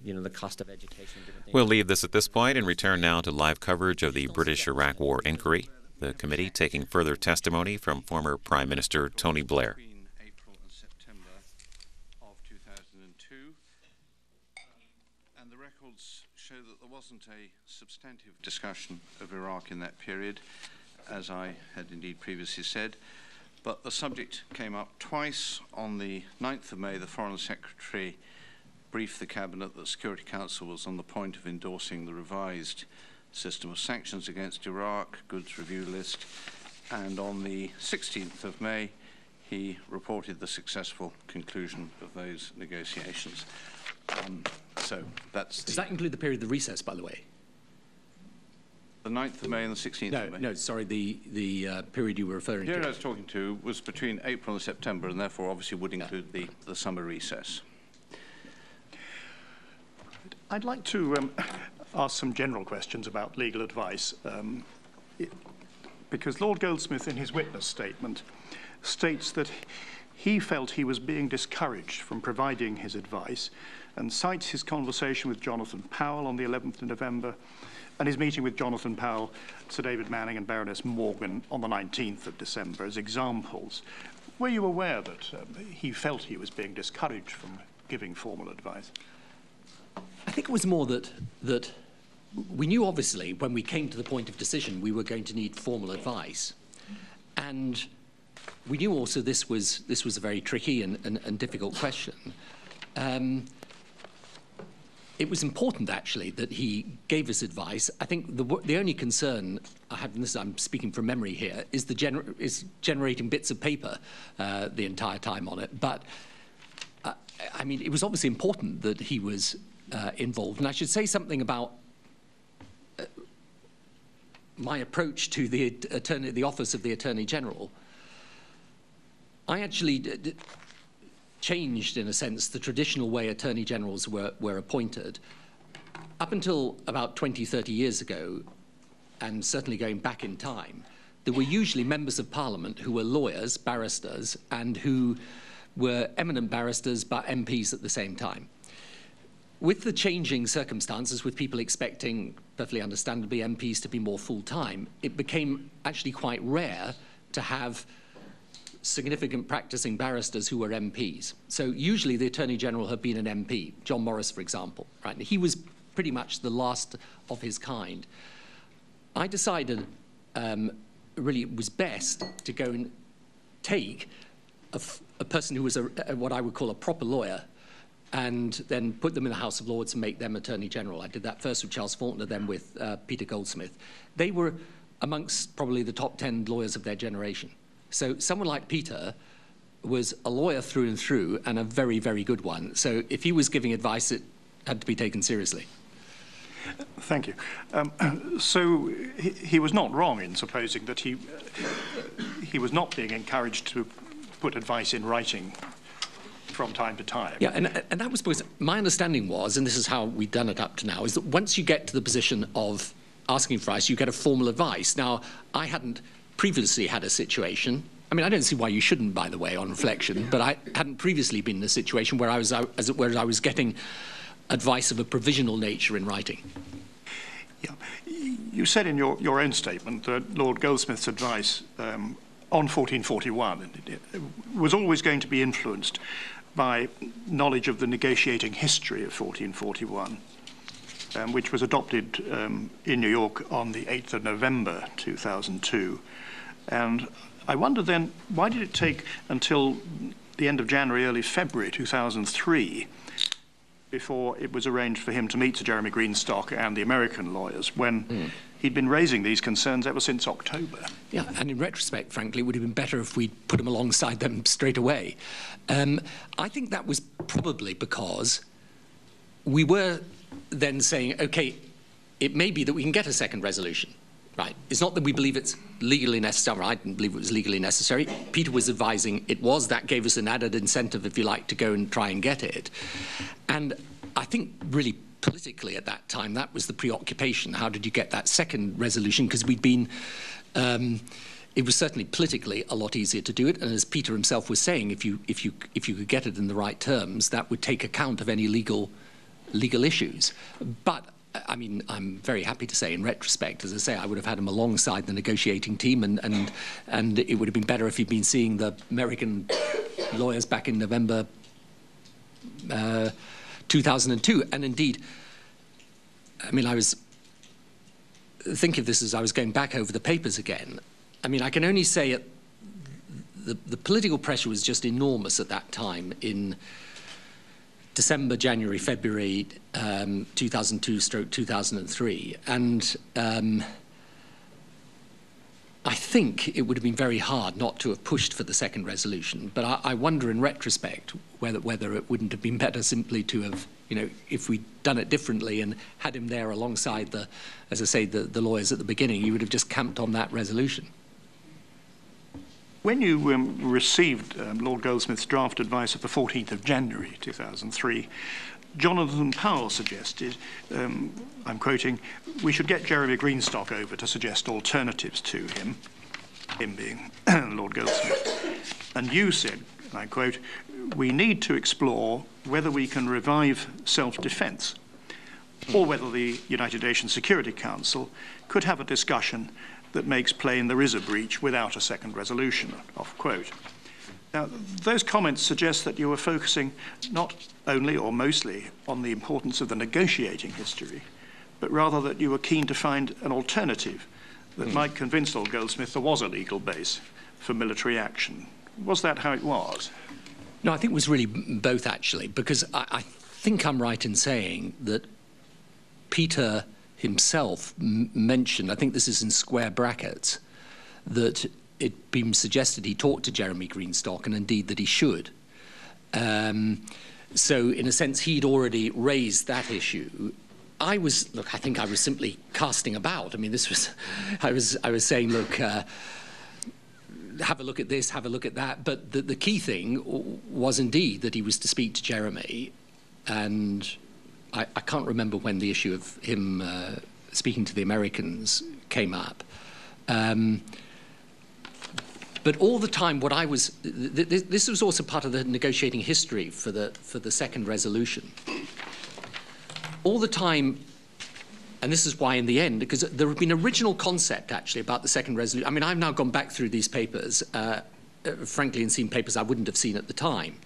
the cost of education and different things. We'll leave this at this point and return now to live coverage of the British-Iraq War inquiry. The committee taking further testimony from former Prime Minister Tony Blair. Between April and September of 2002, and the records show that there wasn't a substantive discussion of Iraq in that period, as I had indeed previously said. But the subject came up twice. On the 9th of May, the Foreign Secretary briefed the Cabinet that the Security Council was on the point of endorsing the revised system of sanctions against Iraq, goods review list, and on the 16th of May, he reported the successful conclusion of those negotiations. So that's... Does that include the period of the recess, by the way? The 9th of May and the 16th of May? No, sorry, the period you were referring to. The period I was talking to was between April and September, and therefore obviously would include the summer recess. I'd like to ask some general questions about legal advice, because Lord Goldsmith, in his witness statement, states that he felt he was being discouraged from providing his advice, and cites his conversation with Jonathan Powell on the 11th of November, and his meeting with Jonathan Powell, Sir David Manning and Baroness Morgan on the 19th of December as examples. Were you aware that he felt he was being discouraged from giving formal advice? I think it was more that we knew, obviously, when we came to the point of decision, we were going to need formal advice. And we knew also this was a very tricky and difficult question. It was important, actually, that he gave us advice. I think the only concern I have, and this I'm speaking from memory here, is generating bits of paper the entire time on it. But, I mean, it was obviously important that he was involved. And I should say something about my approach to the Office of the Attorney General. I actually changed, in a sense, the traditional way Attorney Generals were appointed. Up until about 20, 30 years ago, and certainly going back in time, there were usually members of Parliament who were lawyers, barristers, and who were eminent barristers but MPs at the same time. With the changing circumstances, with people expecting, perfectly understandably, MPs to be more full-time, it became actually quite rare to have significant practicing barristers who were MPs. So usually the Attorney General had been an MP, John Morris, for example, right? He was pretty much the last of his kind. I decided really it was best to go and take a person who was what I would call a proper lawyer, and then put them in the House of Lords and make them Attorney General. I did that first with Charles Faulkner, then with Peter Goldsmith. They were amongst probably the top 10 lawyers of their generation. So someone like Peter was a lawyer through and through, and a very, very good one. So if he was giving advice, it had to be taken seriously. Thank you. So he was not wrong in supposing that he was not being encouraged to put advice in writing from time to time. Yeah, and that was because my understanding was, and this is how we've done it up to now, is that once you get to the position of asking for advice, you get a formal advice. Now, I hadn't previously had a situation, I mean, I don't see why you shouldn't, by the way, on reflection, but I hadn't previously been in a situation where I was getting advice of a provisional nature in writing. Yeah. You said in your own statement that Lord Goldsmith's advice on 1441 was always going to be influenced by knowledge of the negotiating history of 1441, which was adopted in New York on the 8th of November 2002. And I wonder then, why did it take until the end of January, early February 2003 before it was arranged for him to meet Sir Jeremy Greenstock and the American lawyers, when he'd been raising these concerns ever since October? Yeah, and in retrospect, frankly, it would have been better if we'd put him alongside them straight away. I think that was probably because we were then saying, OK, it may be that we can get a second resolution. Right. It's not that we believe it's legally necessary. I didn't believe it was legally necessary. Peter was advising it was. That gave us an added incentive, if you like, to go and try and get it. And I think really politically at that time, that was the preoccupation. How did you get that second resolution? Because we'd been, it was certainly politically a lot easier to do it. And as Peter himself was saying, if you could get it in the right terms, that would take account of any legal legal issues. But I mean, I'm very happy to say, in retrospect, as I say, I would have had him alongside the negotiating team, and it would have been better if he'd been seeing the American lawyers back in November 2002. And indeed, I mean, I was thinking of this as I was going back over the papers again. I mean, I can only say the political pressure was just enormous at that time in December, January, February 2002/2003, and I think it would have been very hard not to have pushed for the second resolution. But I wonder, in retrospect, whether it wouldn't have been better simply to have, you know, if we'd done it differently and had him there alongside the, as I say, the lawyers at the beginning, you would have just camped on that resolution. When you received Lord Goldsmith's draft advice of the 14th of January 2003, Jonathan Powell suggested, I'm quoting, we should get Jeremy Greenstock over to suggest alternatives to him being Lord Goldsmith. And you said, and I quote, we need to explore whether we can revive self-defense or whether the United Nations Security Council could have a discussion that makes plain there is a breach without a second resolution, off quote. Now, those comments suggest that you were focusing not only or mostly on the importance of the negotiating history, but rather that you were keen to find an alternative that might convince Lord Goldsmith there was a legal base for military action. Was that how it was? No, I think it was really both, actually, because I think I'm right in saying that Peter himself mentioned, I think this is in square brackets, that it'd been suggested he talked to Jeremy Greenstock, and indeed that he should. So in a sense, he'd already raised that issue. I think I was simply casting about. I mean, this was, I was saying, look, have a look at this, have a look at that. But the key thing was indeed that he was to speak to Jeremy, and I can't remember when the issue of him speaking to the Americans came up. But all the time, what I was, this was also part of the negotiating history for the second resolution. All the time, and this is why in the end, because there had been original concept actually about the second resolution. I mean, I've now gone back through these papers, frankly, and seen papers I wouldn't have seen at the time.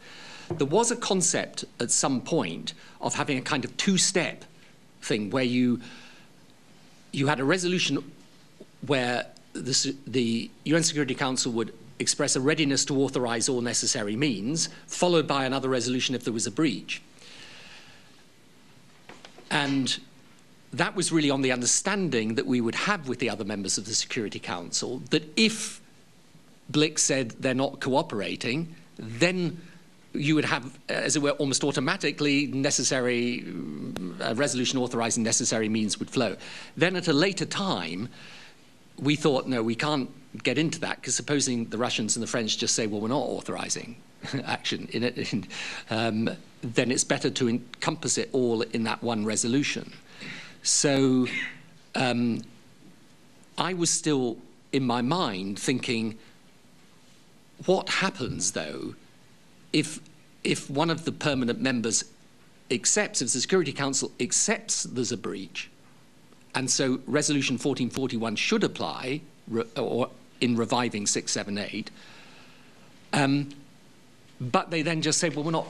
There was a concept at some point of having a kind of two-step thing where you had a resolution where the UN Security Council would express a readiness to authorize all necessary means, followed by another resolution if there was a breach. And that was really on the understanding that we would have with the other members of the Security Council, that if Blick said they're not cooperating, then you would have, as it were, almost automatically necessary resolution authorizing necessary means would flow. Then at a later time, we thought, no, we can't get into that, because supposing the Russians and the French just say, well, we're not authorizing action in it, then it's better to encompass it all in that one resolution. So I was still, in my mind, thinking, what happens, though, if one of the permanent members accepts, if the Security Council accepts there's a breach, and so Resolution 1441 should apply, or in reviving 678, but they then just say, well,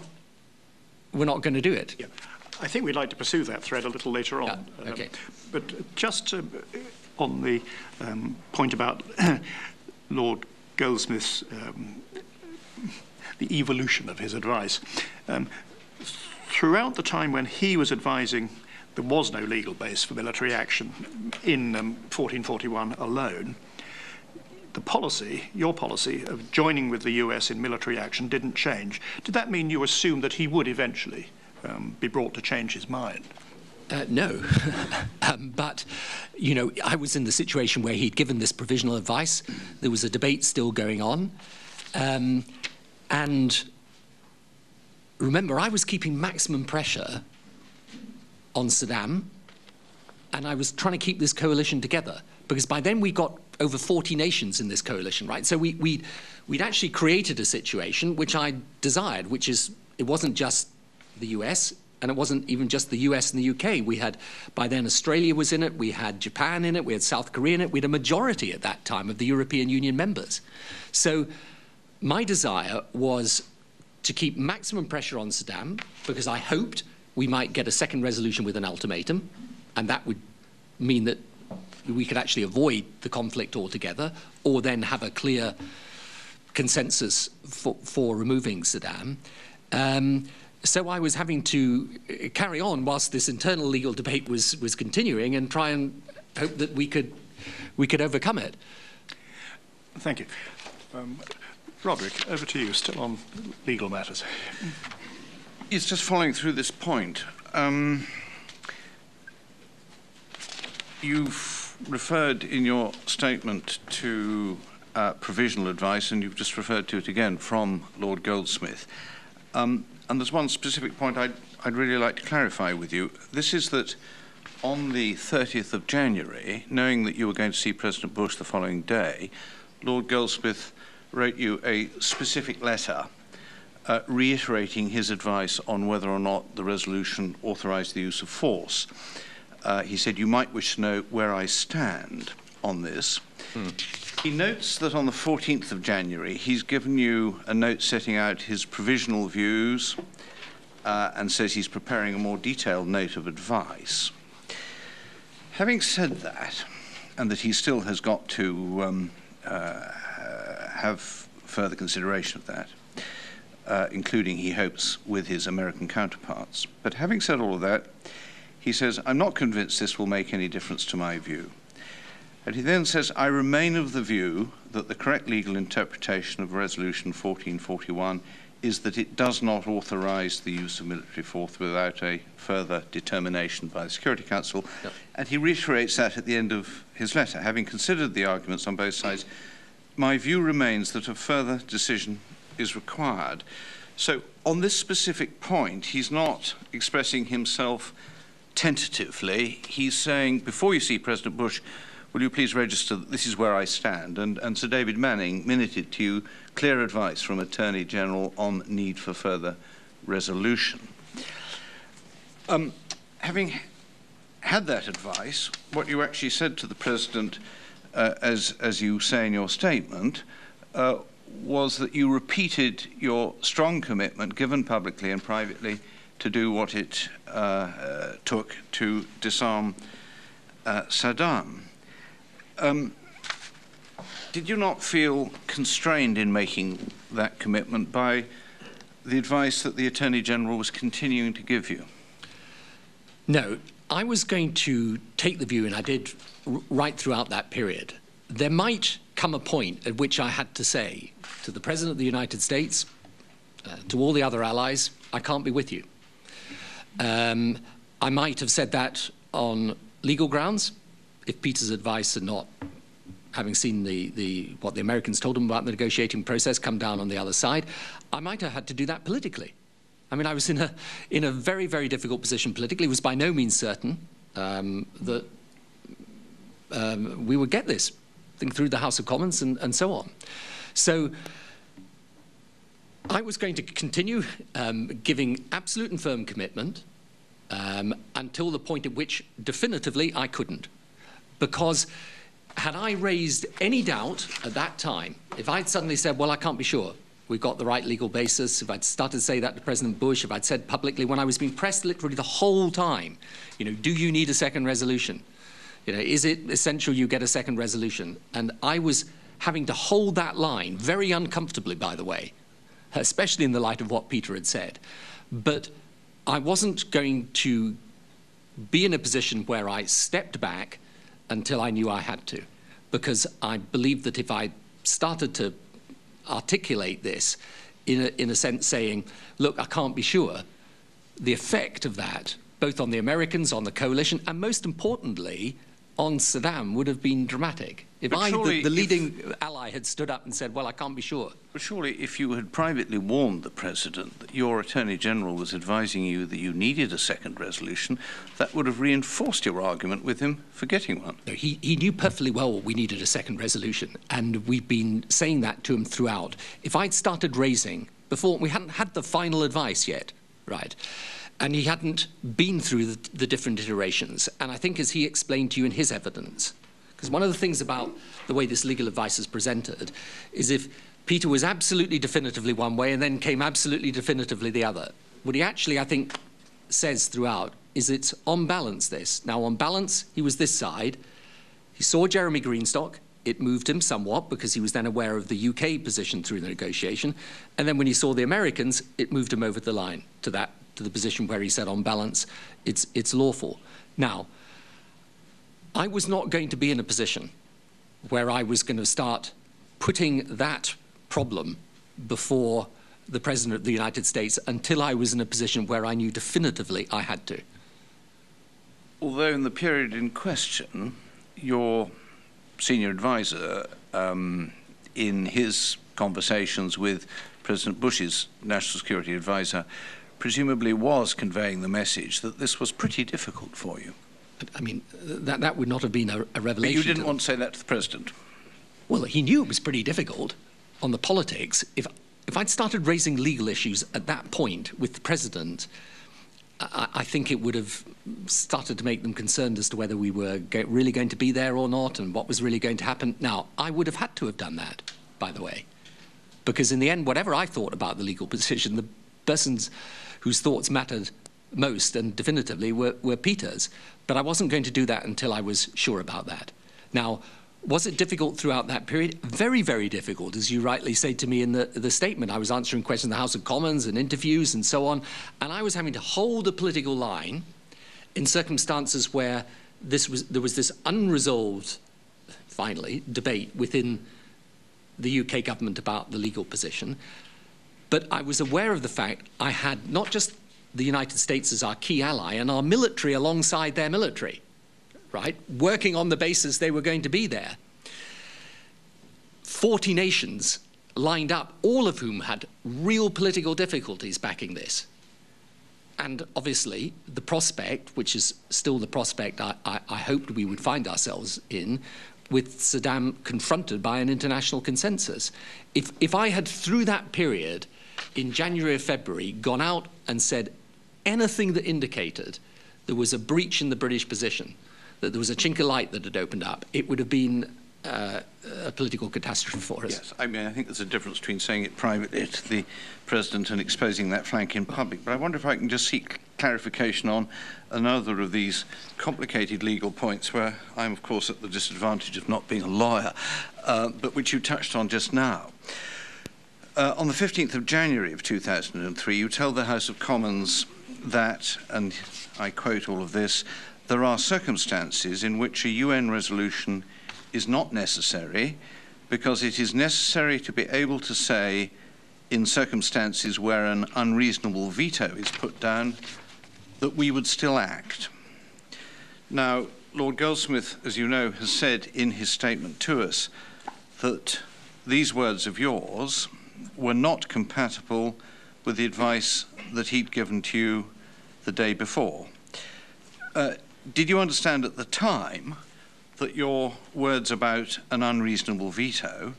we're not going to do it. Yeah. I think we'd like to pursue that thread a little later on. Yeah, okay. But just on the point about Lord Goldsmith's the evolution of his advice. Throughout the time when he was advising there was no legal base for military action in 1441 alone, the policy, your policy, of joining with the US in military action didn't change. Did that mean you assumed that he would eventually be brought to change his mind? No, but, you know, I was in the situation where he'd given this provisional advice. There was a debate still going on. And remember, I was keeping maximum pressure on Saddam, and I was trying to keep this coalition together, because by then we got over 40 nations in this coalition, right? So we'd actually created a situation which I desired, which is it wasn't just the US, And it wasn't even just the US and the UK. We had, by then, Australia was in it, we had Japan in it, we had South Korea in it, we had a majority at that time of the European Union members. So my desire was to keep maximum pressure on Saddam, because I hoped we might get a second resolution with an ultimatum, and that would mean that we could actually avoid the conflict altogether, or then have a clear consensus for removing Saddam. So I was having to carry on whilst this internal legal debate was continuing, and try and hope that we could overcome it. Thank you. Roderick, over to you, still on legal matters. It's just following through this point. You've referred in your statement to provisional advice, and you've just referred to it again from Lord Goldsmith. And there's one specific point I'd really like to clarify with you. This is that on the 30th of January, knowing that you were going to see President Bush the following day, Lord Goldsmith wrote you a specific letter reiterating his advice on whether or not the resolution authorised the use of force. He said, "You might wish to know where I stand on this." He notes that on the 14th of January, he's given you a note setting out his provisional views and says he's preparing a more detailed note of advice. Having said that, and that he still has got to have further consideration of that, including, he hopes, with his American counterparts. But having said all of that, he says, "I'm not convinced this will make any difference to my view." And he then says, "I remain of the view that the correct legal interpretation of Resolution 1441 is that it does not authorise the use of military force without a further determination by the Security Council." Yep. And he reiterates that at the end of his letter. "Having considered the arguments on both sides, my view remains that a further decision is required." So on this specific point, he's not expressing himself tentatively. He's saying, before you see President Bush, will you please register that this is where I stand? And Sir David Manning minuted to you clear advice from Attorney General on need for further resolution. Having had that advice, what you actually said to the President, as you say in your statement, was that you repeated your strong commitment, given publicly and privately, to do what it took to disarm Saddam. Did you not feel constrained in making that commitment by the advice that the Attorney General was continuing to give you? No, I was going to take the view, and I did right throughout that period, there might come a point at which I had to say to the President of the United States, to all the other allies, I can't be with you. I might have said that on legal grounds, if Peter's advice had not, having seen what the Americans told him about the negotiating process, come down on the other side. I might have had to do that politically. I mean, I was in a very, very difficult position politically. It was by no means certain that we would get this thing through the House of Commons and so on. So I was going to continue giving absolute and firm commitment until the point at which definitively I couldn't. Because had I raised any doubt at that time, if I'd suddenly said, well, I can't be sure we've got the right legal basis, if I'd started to say that to President Bush, if I'd said publicly, when I was being pressed literally the whole time, do you need a second resolution? Is it essential you get a second resolution? And I was having to hold that line, very uncomfortably, by the way, especially in the light of what Peter had said. But I wasn't going to be in a position where I stepped back until I knew I had to, because I believed that if I started to articulate this in a sense saying, look, I can't be sure, the effect of that, both on the Americans, on the coalition, and most importantly, on Saddam, would have been dramatic. If the leading ally had stood up and said, well, I can't be sure. But surely if you had privately warned the President that your Attorney General was advising you that you needed a second resolution, that would have reinforced your argument with him for getting one. No, he knew perfectly well we needed a second resolution, and we've been saying that to him throughout. If I'd started raising, before we hadn't had the final advice yet, right, And he hadn't been through the different iterations. And I think, as he explained to you in his evidence, because one of the things about the way this legal advice is presented is if Peter was absolutely definitively one way and then came absolutely definitively the other, what he actually, I think, says throughout is it's on balance this. Now, on balance, he was this side. He saw Jeremy Greenstock. It moved him somewhat because he was then aware of the UK position through the negotiation. And then when he saw the Americans, it moved him over the line to the position where he said, on balance, it's lawful. Now, I was not going to be in a position where I was going to start putting that problem before the President of the United States until I was in a position where I knew definitively I had to. Although in the period in question, your senior advisor, in his conversations with President Bush's national security advisor, presumably was conveying the message that this was pretty difficult for you. I mean, that would not have been a revelation. But you didn't want to say that to the President? Well, he knew it was pretty difficult on the politics. If I'd started raising legal issues at that point with the President, I think it would have started to make them concerned as to whether we were really going to be there or not and what was really going to happen. Now, I would have had to have done that, by the way, because in the end, whatever I thought about the legal position, the persons whose thoughts mattered most and definitively were Peter's. But I wasn't going to do that until I was sure about that. Now, was it difficult throughout that period? Very, very difficult, as you rightly say to me in the statement. I was answering questions in the House of Commons and interviews and so on, and I was having to hold a political line in circumstances where there was this unresolved, finally, debate within the UK government about the legal position. But I was aware of the fact I had not just the United States as our key ally and our military alongside their military, right, working on the basis they were going to be there. 40 nations lined up, all of whom had real political difficulties backing this. And obviously, the prospect, which is still the prospect I hoped we would find ourselves in, with Saddam confronted by an international consensus. If I had, through that period, in January or February, gone out and said anything that indicated there was a breach in the British position, that there was a chink of light that had opened up, it would have been a political catastrophe for us. Yes, I mean, I think there's a difference between saying it privately to the President and exposing that flank in public. But I wonder if I can just seek clarification on another of these complicated legal points where I'm, of course, at the disadvantage of not being a lawyer, but which you touched on just now. On the 15th of January of 2003, you tell the House of Commons that, and I quote all of this, there are circumstances in which a UN resolution is not necessary because it is necessary to be able to say, in circumstances where an unreasonable veto is put down, that we would still act. Now, Lord Goldsmith, as you know, has said in his statement to us that these words of yours were not compatible with the advice that he'd given to you the day before. Did you understand at the time that your words about an unreasonable veto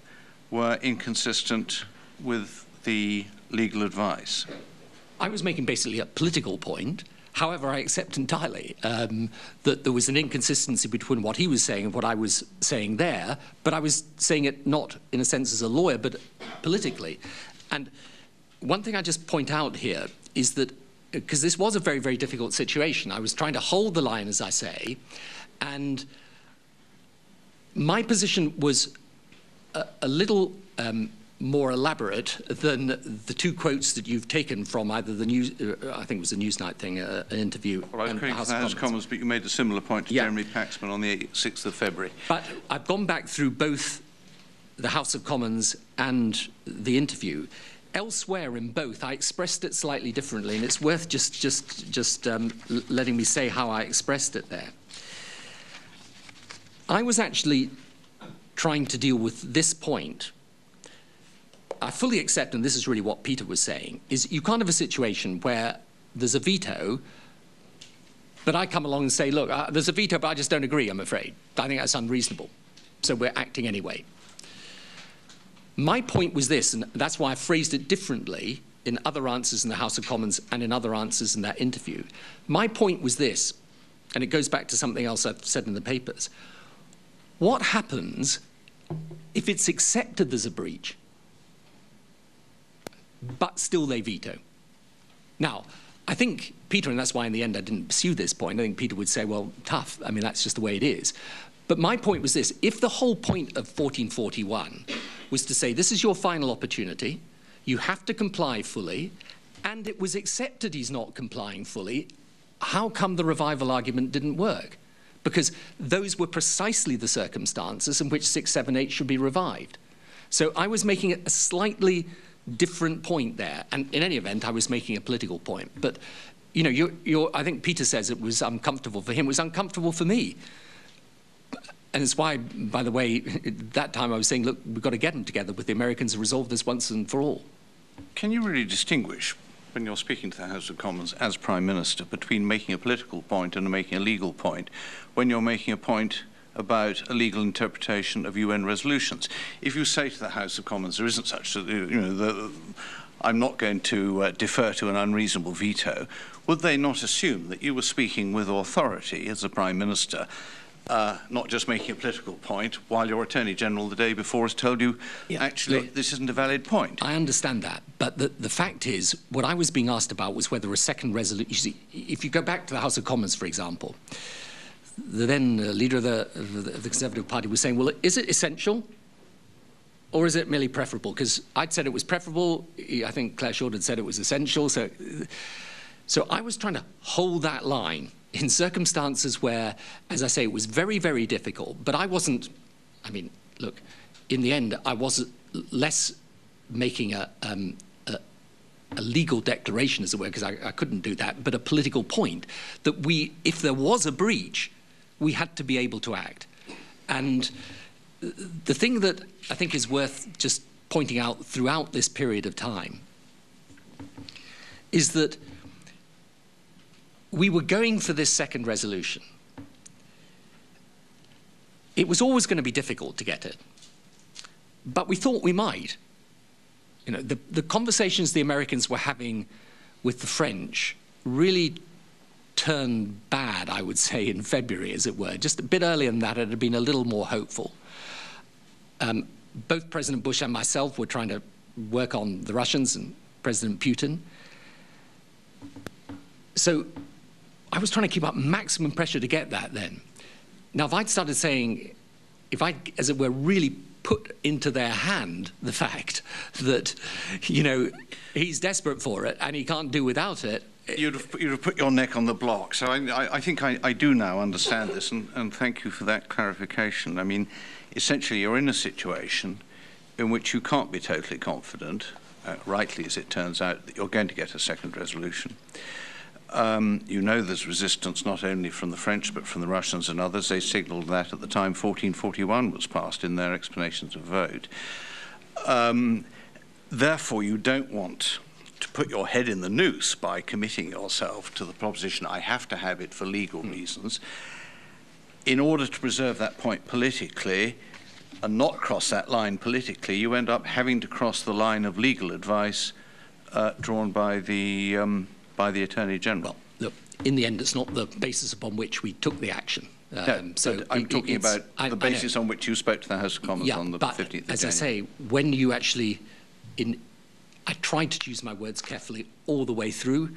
were inconsistent with the legal advice? I was making basically a political point. However, I accept entirely that there was an inconsistency between what he was saying and what I was saying there, but I was saying it not in a sense as a lawyer, but politically. And one thing I just point out here is that, because this was a very, very difficult situation, I was trying to hold the line, as I say, and my position was a little more elaborate than the two quotes that you've taken from either the news, I think it was a Newsnight thing, an interview. Well, I was quoting the House of Commons, but you made a similar point to Jeremy Paxman on the 6th of February. But I've gone back through both the House of Commons and the interview. Elsewhere in both, I expressed it slightly differently, and it's worth just letting me say how I expressed it there. I was actually trying to deal with this point. I fully accept, and this is really what Peter was saying, is you can't have a situation where there's a veto, but I come along and say, look, there's a veto, but I just don't agree, I'm afraid. I think that's unreasonable. So we're acting anyway. My point was this, and that's why I phrased it differently in other answers in the House of Commons and in other answers in that interview. My point was this, and it goes back to something else I've said in the papers. What happens if it's accepted there's a breach, but still they veto? Now, I think Peter, and that's why in the end I didn't pursue this point, I think Peter would say, well, tough, I mean, that's just the way it is. But my point was this: if the whole point of 1441 was to say, this is your final opportunity, you have to comply fully, and it was accepted he's not complying fully, how come the revival argument didn't work? Because those were precisely the circumstances in which 678 should be revived. So I was making a slightly different point there, and in any event, I was making a political point. But, you know, I think Peter says it was uncomfortable for him. It was uncomfortable for me. And it's why, by the way, at that time I was saying, look, we've got to get them together with the Americans and resolve this once and for all. Can you really distinguish, when you're speaking to the House of Commons as Prime Minister, between making a political point and making a legal point, when you're making a point about a legal interpretation of UN resolutions? If you say to the House of Commons, there isn't such a, I'm not going to defer to an unreasonable veto, would they not assume that you were speaking with authority as a Prime Minister, not just making a political point, while your Attorney General the day before has told you, actually, this isn't a valid point? I understand that, but the fact is, what I was being asked about was whether a second resolution... You see, if you go back to the House of Commons, for example, the then leader of the Conservative Party was saying, well, is it essential, or is it merely preferable? Because I'd said it was preferable, I think Claire Short had said it was essential, so I was trying to hold that line in circumstances where, as I say, it was very, very difficult, but I wasn't, I mean, look, in the end, I was less making a legal declaration, as it were, because I couldn't do that, but a political point that if there was a breach, we had to be able to act. And the thing that I think is worth just pointing out throughout this period of time is that we were going for this second resolution. It was always going to be difficult to get it, but we thought we might. You know, the conversations the Americans were having with the French really turned bad, I would say, in February, as it were. Just a bit earlier than that, it had been a little more hopeful. Both President Bush and myself were trying to work on the Russians and President Putin. So I was trying to keep up maximum pressure to get that then. Now, if I'd started saying, if I, as it were, really put into their hand the fact that, you know, he's desperate for it and he can't do without it, you'd have put your neck on the block. So I think I do now understand this, and thank you for that clarification. I mean, essentially, you're in a situation in which you can't be totally confident, rightly as it turns out, that you're going to get a second resolution. You know there's resistance not only from the French but from the Russians and others. They signalled that at the time 1441 was passed in their explanations of vote. Therefore, you don't want to put your head in the noose by committing yourself to the proposition, I have to have it for legal reasons. In order to preserve that point politically and not cross that line politically, you end up having to cross the line of legal advice drawn by the Attorney General. Well, look, in the end, it's not the basis upon which we took the action. No, so I'm talking about the basis on which you spoke to the House of Commons on the 15th of January. As I say, when you actually, I tried to choose my words carefully all the way through.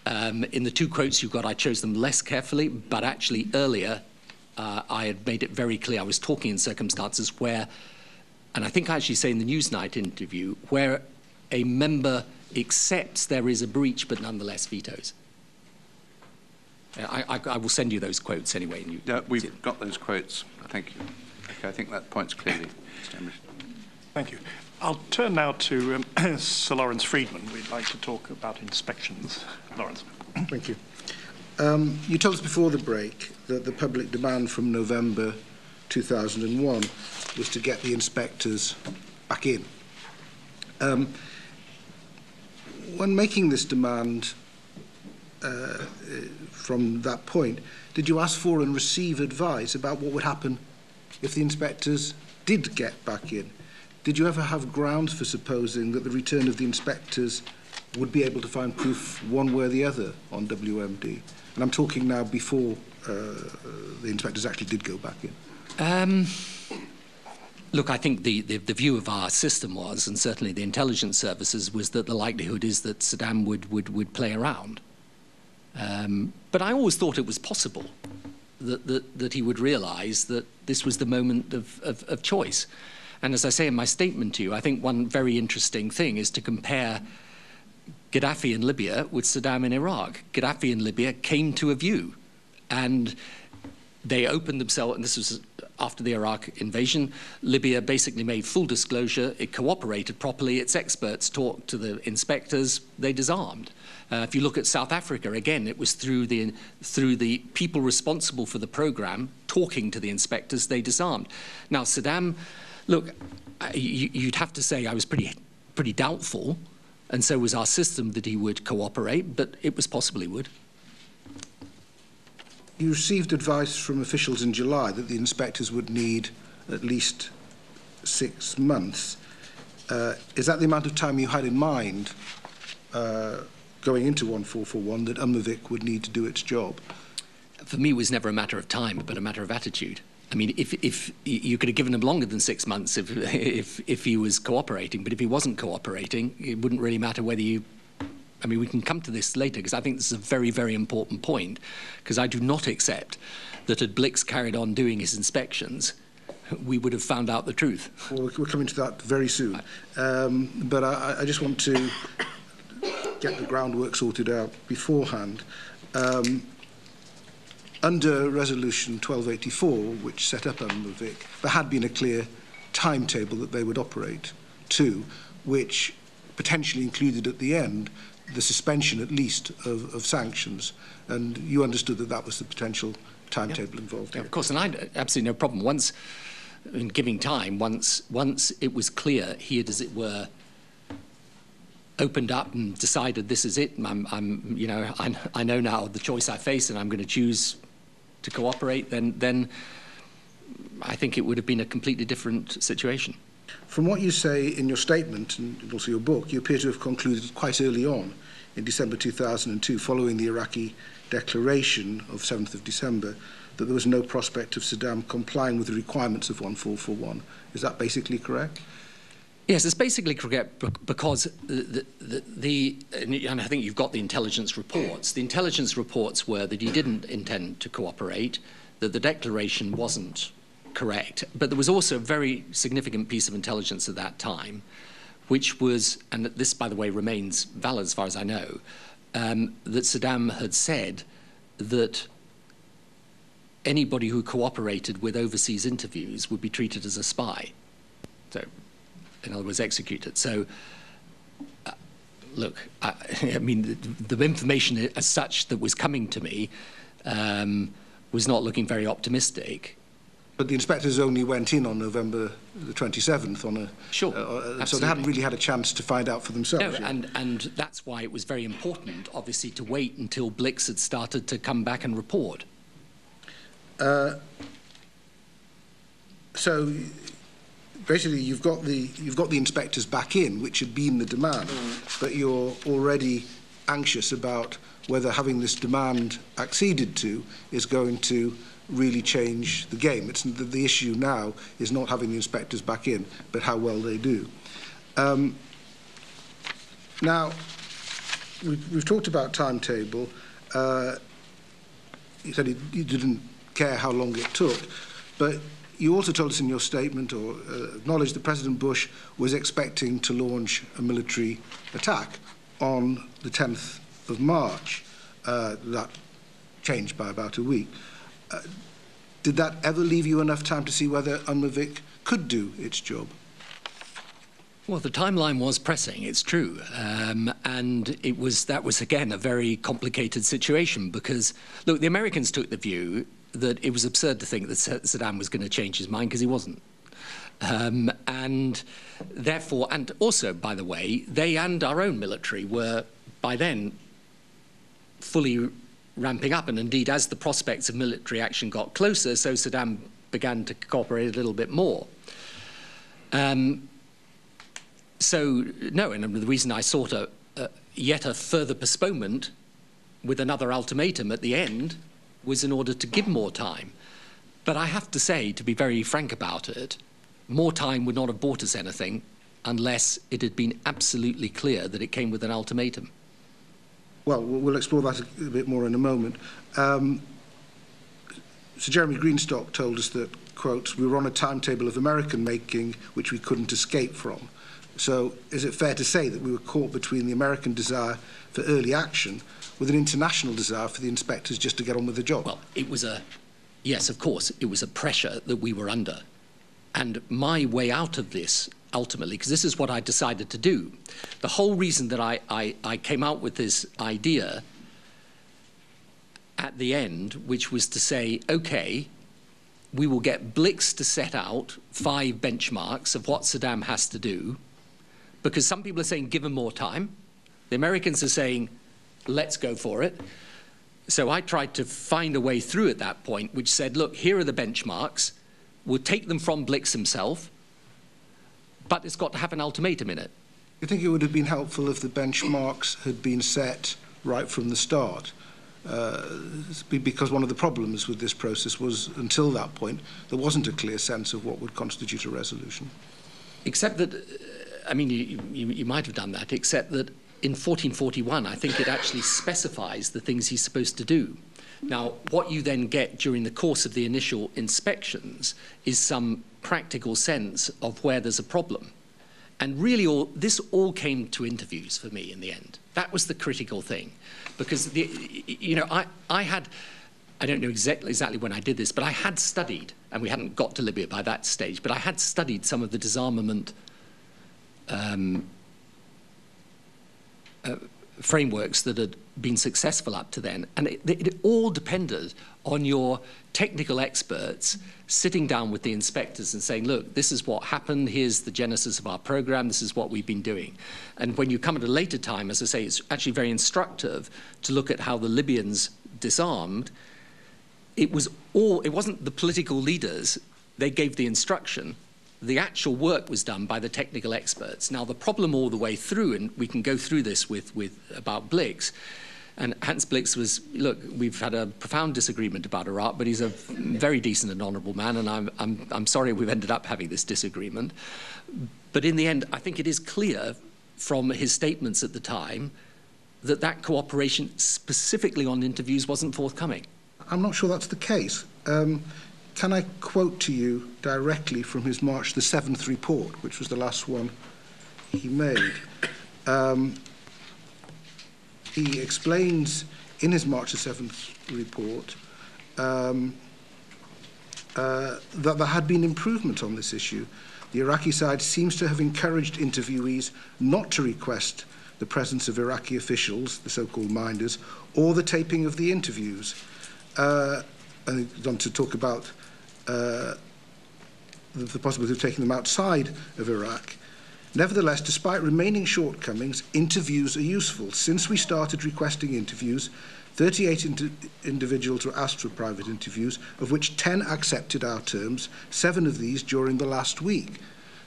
In the two quotes you got, I chose them less carefully, but actually earlier, I had made it very clear I was talking in circumstances where, and I think I actually say in the Newsnight interview, where a member accepts there is a breach but nonetheless vetoes. I will send you those quotes anyway. Yeah, we've got those quotes. Thank you. Okay, I think that point's clearly established. Thank you. I'll turn now to Sir Lawrence Freedman. We'd like to talk about inspections. Lawrence. Thank you. You told us before the break that the public demand from November 2001 was to get the inspectors back in. When making this demand from that point, did you ask for and receive advice about what would happen if the inspectors did get back in? Did you ever have grounds for supposing that the return of the inspectors would be able to find proof one way or the other on WMD? And I'm talking now before the inspectors actually did go back in. Look, I think the view of our system was, and certainly the intelligence services, was that the likelihood is that Saddam would play around. But I always thought it was possible that he would realise that this was the moment of choice. And as I say in my statement to you, I think one very interesting thing is to compare Gaddafi in Libya with Saddam in Iraq. Gaddafi in Libya came to a view, and they opened themselves, and this was after the Iraq invasion. Libya basically made full disclosure. It cooperated properly. Its experts talked to the inspectors. They disarmed. If you look at South Africa, again, it was through the people responsible for the program talking to the inspectors, they disarmed. Now, Saddam, look, you'd have to say I was pretty doubtful, and so was our system, that he would cooperate, but it was possible he would. You received advice from officials in July that the inspectors would need at least 6 months. Is that the amount of time you had in mind going into 1441 that UMAVIC would need to do its job? For me, it was never a matter of time, but a matter of attitude. I mean, if you could have given him longer than 6 months if he was cooperating, but if he wasn't cooperating, it wouldn't really matter whether you... I mean, we can come to this later, because I think this is a very, very important point, because I do not accept that had Blix carried on doing his inspections, we would have found out the truth. Well, we're coming to that very soon. But I just want to get the groundwork sorted out beforehand. Under Resolution 1284, which set up UMAVIC, there had been a clear timetable that they would operate to, which potentially included at the end the suspension, at least, of sanctions. And you understood that that was the potential timetable involved here. Of course, and I had absolutely no problem. Once, in giving time, once it was clear he had, as it were, opened up and decided this is it, I know now the choice I face and I'm going to choose to cooperate, then I think it would have been a completely different situation. From what you say in your statement and also your book, you appear to have concluded quite early on, in December 2002, following the Iraqi declaration of 7th of December, that there was no prospect of Saddam complying with the requirements of 1441. Is that basically correct? Yes, it's basically correct because and I think you've got the intelligence reports. The intelligence reports were that he didn't intend to cooperate, that the declaration wasn't correct, but there was also a very significant piece of intelligence at that time, which was, and this, by the way, remains valid as far as I know, that Saddam had said that anybody who cooperated with overseas interviews would be treated as a spy. So, in other words, executed. So, look, I mean, the information as such that was coming to me was not looking very optimistic. But the inspectors only went in on November the 27th on a... Sure, so they hadn't really had a chance to find out for themselves. No, and that's why it was very important, obviously, to wait until Blix had started to come back and report. So basically, you've got the inspectors back in, which had been the demand, but you're already anxious about whether having this demand acceded to is going to really change the game. It's the issue now is not having the inspectors back in, but how well they do. Now, we've talked about timetable. You said you didn't care how long it took, but you also told us in your statement, or acknowledged that President Bush was expecting to launch a military attack on the 10th of March. That changed by about a week. Did that ever leave you enough time to see whether UMAVIC could do its job? Well, the timeline was pressing, it's true. And that was, again, a very complicated situation because, look, the Americans took the view that it was absurd to think that Saddam was going to change his mind because he wasn't. And therefore, and also, by the way, they and our own military were, by then, fully ramping up. And indeed, as the prospects of military action got closer, so Saddam began to cooperate a little bit more. So, no, and the reason I sought yet a further postponement with another ultimatum at the end was in order to give more time. But I have to say, to be very frank about it, more time would not have bought us anything unless it had been absolutely clear that it came with an ultimatum. Well, we'll explore that a bit more in a moment. Sir Jeremy Greenstock told us that, quote, we were on a timetable of American making which we couldn't escape from. So is it fair to say that we were caught between the American desire for early action with an international desire for the inspectors just to get on with the job? Well, it was yes, of course, it was a pressure that we were under. And my way out of this, ultimately, because this is what I decided to do, the whole reason that I came out with this idea at the end, which was to say, okay, we will get Blix to set out 5 benchmarks of what Saddam has to do, because some people are saying give him more time. The Americans are saying, let's go for it. So I tried to find a way through at that point, which said, look, here are the benchmarks. We'll take them from Blix himself, but it's got to have an ultimatum in it. You think it would have been helpful if the benchmarks had been set right from the start? Because one of the problems with this process was, until that point, there wasn't a clear sense of what would constitute a resolution. Except that, I mean, you might have done that, except that in 1441, I think it actually specifies the things he's supposed to do. Now, what you then get during the course of the initial inspections is some practical sense of where there's a problem. And really, this all came to interviews for me in the end. That was the critical thing. Because, I had, I don't know exactly when I did this, but I had studied, and we hadn't got to Libya by that stage, but I had studied some of the disarmament frameworks that had been successful up to then. And it all depended on your technical experts sitting down with the inspectors and saying, look, this is what happened, here's the genesis of our program, this is what we've been doing. And when you come at a later time, as I say, it's actually very instructive to look at how the Libyans disarmed. It wasn't the political leaders, they gave the instruction. The actual work was done by the technical experts. Now, the problem all the way through, and we can go through this about Blix, and Hans Blix was, look, we've had a profound disagreement about Iraq, but he's a very decent and honourable man, and I'm sorry we've ended up having this disagreement. But in the end, I think it is clear from his statements at the time that that cooperation, specifically on interviews, wasn't forthcoming. I'm not sure that's the case. Can I quote to you directly from his March the 7th report, which was the last one he made? He explains in his March the 7th report that there had been improvement on this issue. The Iraqi side seems to have encouraged interviewees not to request the presence of Iraqi officials, the so-called minders, or the taping of the interviews. And he goes on to talk about the possibility of taking them outside of Iraq. Nevertheless, despite remaining shortcomings, interviews are useful. Since we started requesting interviews, 38 individuals were asked for private interviews, of which 10 accepted our terms, 7 of these during the last week.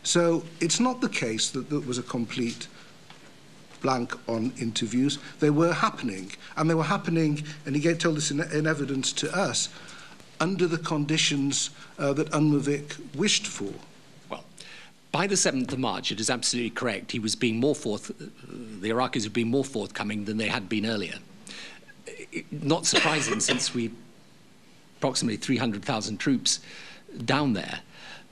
So it's not the case that there was a complete blank on interviews. They were happening, and they were happening, and he told us in evidence to us, under the conditions that UNMOVIC wished for. Well, by the 7th of March, it is absolutely correct. He was being more the Iraqis had been more forthcoming than they had been earlier. Not surprising, since we approximately 300,000 troops down there.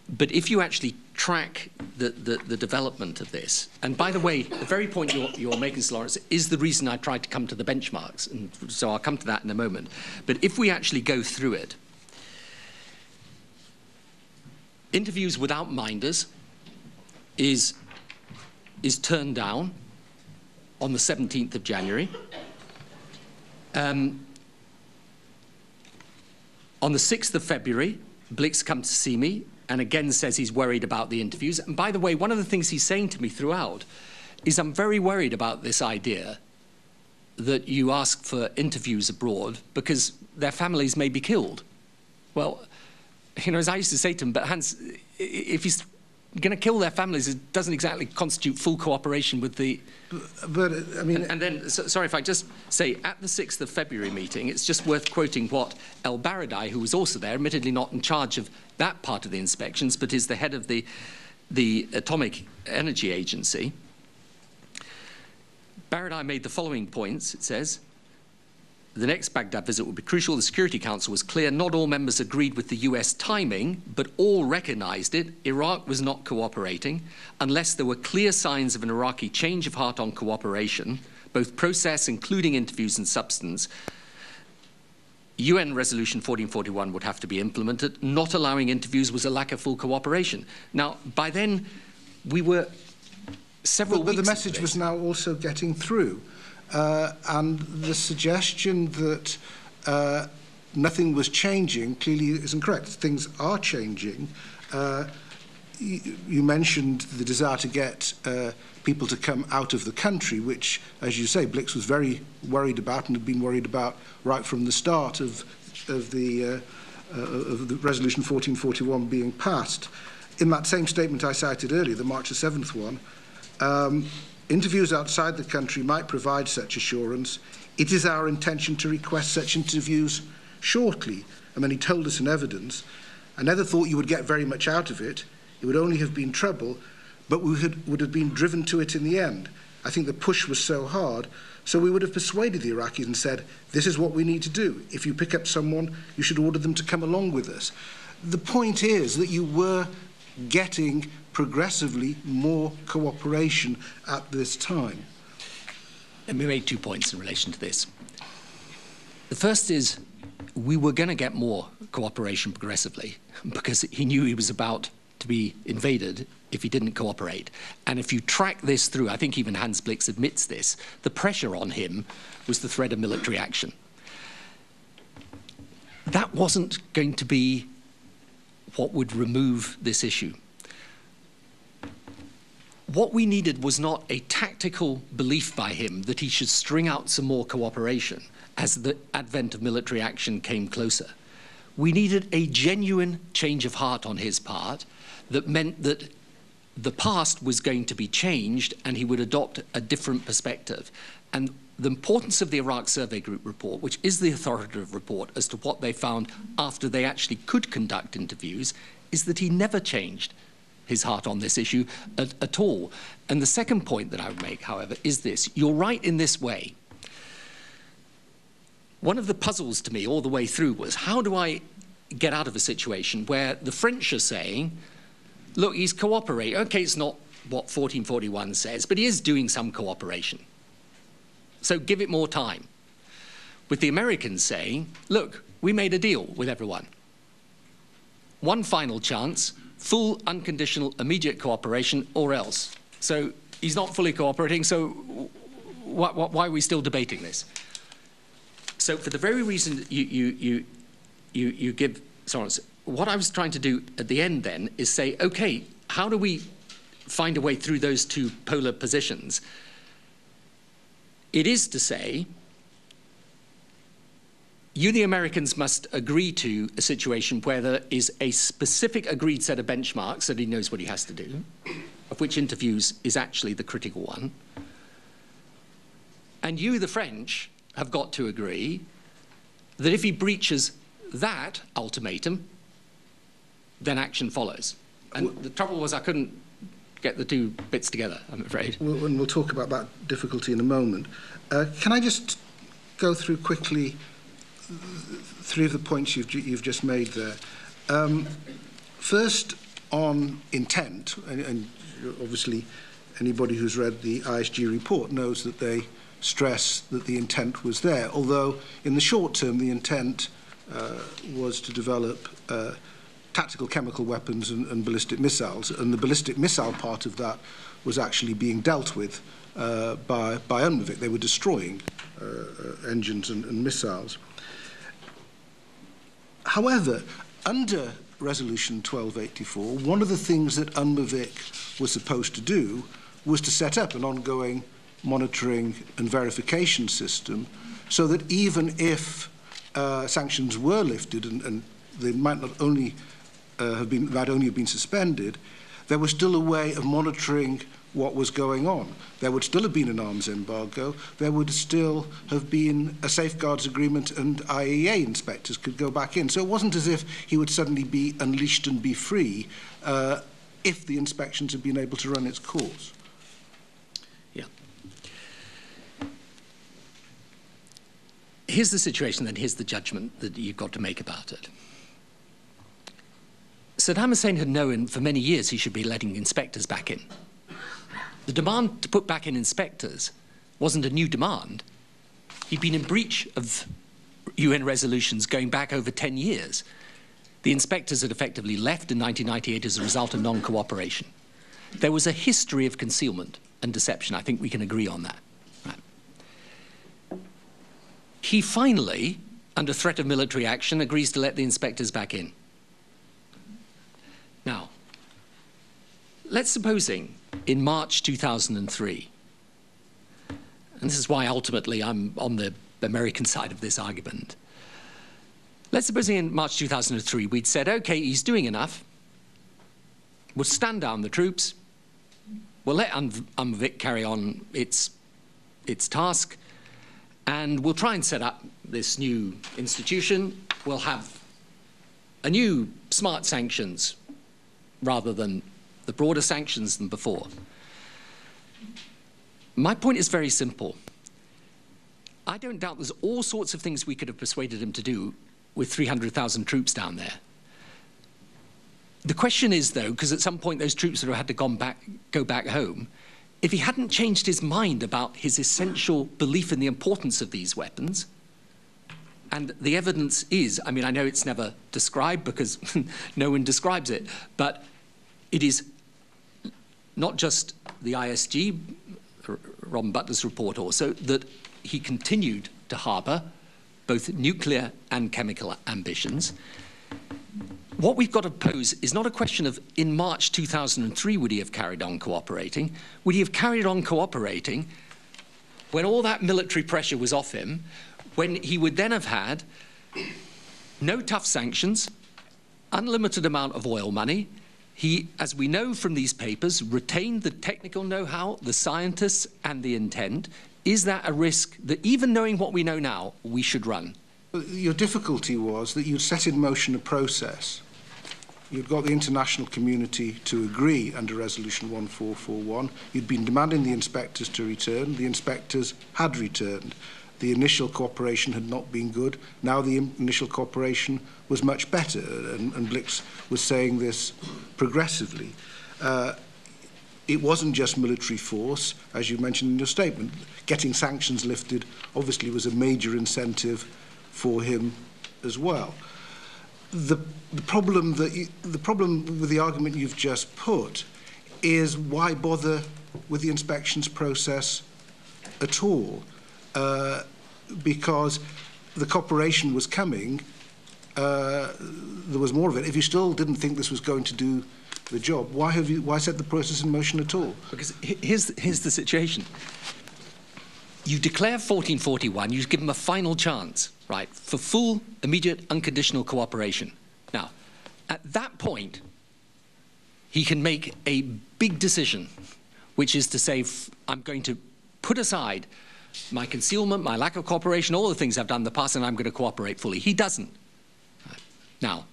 But if you actually track the development of this, and by the way, the very point you're making, Sir Lawrence, is the reason I tried to come to the benchmarks, and so I'll come to that in a moment. But if we actually go through it, interviews without minders is turned down on the 17th of January. On the 6th of February, Blix comes to see me and again says he's worried about the interviews. And by the way, one of the things he's saying to me throughout is, I'm very worried about this idea that you ask for interviews abroad because their families may be killed. Well, as I used to say to him, but Hans, if he's going to kill their families doesn't exactly constitute full cooperation with the... But I mean... And then, sorry, if I just say, at the 6th of February meeting, it's just worth quoting what El Baradei, who was also there, admittedly not in charge of that part of the inspections, but is the head of the Atomic Energy Agency. Baradei made the following points, it says: the next Baghdad visit would be crucial. The Security Council was clear. Not all members agreed with the US timing, but all recognized it. Iraq was not cooperating unless there were clear signs of an Iraqi change of heart on cooperation, both process, including interviews, and substance. UN Resolution 1441 would have to be implemented. Not allowing interviews was a lack of full cooperation. Now, by then, we were several weeks... But the message was now also getting through. And the suggestion that nothing was changing clearly isn't correct. Things are changing. You mentioned the desire to get people to come out of the country, which, as you say, Blix was very worried about and had been worried about right from the start of the Resolution 1441 being passed. In that same statement I cited earlier, the March the 7th one, interviews outside the country might provide such assurance. It is our intention to request such interviews shortly. And then he told us in evidence, I never thought you would get very much out of it. It would only have been trouble, but we would have been driven to it in the end. I think the push was so hard, so we would have persuaded the Iraqis and said, this is what we need to do. If you pick up someone, you should order them to come along with us. The point is that you were getting progressively more cooperation at this time. And we made 2 points in relation to this. The first is we were going to get more cooperation progressively because he knew he was about to be invaded if he didn't cooperate. And if you track this through, I think even Hans Blix admits this, the pressure on him was the threat of military action. That wasn't going to be what would remove this issue. What we needed was not a tactical belief by him that he should string out some more cooperation as the advent of military action came closer. We needed a genuine change of heart on his part that meant that the past was going to be changed and he would adopt a different perspective. And the importance of the Iraq Survey Group report, which is the authoritative report as to what they found after they actually could conduct interviews, is that he never changed his heart on this issue at all. And the second point that I would make, however, is this. You're right in this way. One of the puzzles to me all the way through was, how do I get out of a situation where the French are saying, look, he's cooperating. Okay, it's not what 1441 says, but he is doing some cooperation. So give it more time. With the Americans saying, look, we made a deal with everyone. One final chance, full, unconditional, immediate cooperation, or else. So he's not fully cooperating, so why are we still debating this? So for the very reason that you give, sorry, what I was trying to do at the end then is say, okay, how do we find a way through those two polar positions? It is to say, you, the Americans, must agree to a situation where there is a specific agreed set of benchmarks that he knows what he has to do, of which interviews is actually the critical one. And you, the French, have got to agree that if he breaches that ultimatum, then action follows. And the trouble was I couldn't get the two bits together, I'm afraid. And we'll talk about that difficulty in a moment. Can I just go through quickly three of the points you've just made there? First, on intent, and obviously anybody who's read the ISG report knows that they stress that the intent was there, although in the short term the intent was to develop tactical chemical weapons and ballistic missiles, and the ballistic missile part of that was actually being dealt with by UNMAVIC. They were destroying engines and missiles. However, under Resolution 1284, one of the things that UNMAVIC was supposed to do was to set up an ongoing monitoring and verification system so that even if sanctions were lifted and they might not only might only have been suspended, there was still a way of monitoring what was going on. There would still have been an arms embargo. There would still have been a safeguards agreement, and IAEA inspectors could go back in. So it wasn't as if he would suddenly be unleashed and be free if the inspections had been able to run its course. Yeah. Here's the situation, then here's the judgment that you've got to make about it. Saddam Hussein had known for many years he should be letting inspectors back in. The demand to put back in inspectors wasn't a new demand. He'd been in breach of UN resolutions going back over 10 years. The inspectors had effectively left in 1998 as a result of non-cooperation. There was a history of concealment and deception. I think we can agree on that. Right. He finally, under threat of military action, agrees to let the inspectors back in. Now, let's supposing in March 2003, and this is why ultimately I'm on the American side of this argument. Let's suppose in March 2003 we'd said, okay, he's doing enough. We'll stand down the troops. We'll let UNVIC carry on its task, and we'll try and set up this new institution. We'll have a new smart sanctions rather than the broader sanctions than before. My point is very simple. I don't doubt there's all sorts of things we could have persuaded him to do with 300,000 troops down there. The question is, though, because at some point those troops would have had to go back home, if he hadn't changed his mind about his essential belief in the importance of these weapons, and the evidence is, I mean, I know it's never described because no one describes it, but it is not just the ISG, Robin Butler's report also, that he continued to harbour both nuclear and chemical ambitions. What we've got to pose is not a question of, in March 2003, would he have carried on cooperating? Would he have carried on cooperating when all that military pressure was off him, when he would then have had no tough sanctions, unlimited amount of oil money? He, as we know from these papers, retained the technical know-how, the scientists, and the intent. Is that a risk that, even knowing what we know now, we should run? Your difficulty was that you'd set in motion a process. You'd got the international community to agree under Resolution 1441. You'd been demanding the inspectors to return. The inspectors had returned. The initial cooperation had not been good. Now the initial cooperation was much better, and Blix was saying this progressively. It wasn't just military force, as you mentioned in your statement. Getting sanctions lifted obviously was a major incentive for him as well. The problem with the argument you've just put is, why bother with the inspections process at all? Because the cooperation was coming, there was more of it. If you still didn't think this was going to do the job, why set the process in motion at all? Because here's the situation. You declare 1441, you give them a final chance, right, for full, immediate, unconditional cooperation. Now, at that point, he can make a big decision, which is to say, I'm going to put aside my concealment, my lack of cooperation, all the things I've done in the past, and I'm going to cooperate fully. He doesn't. Now,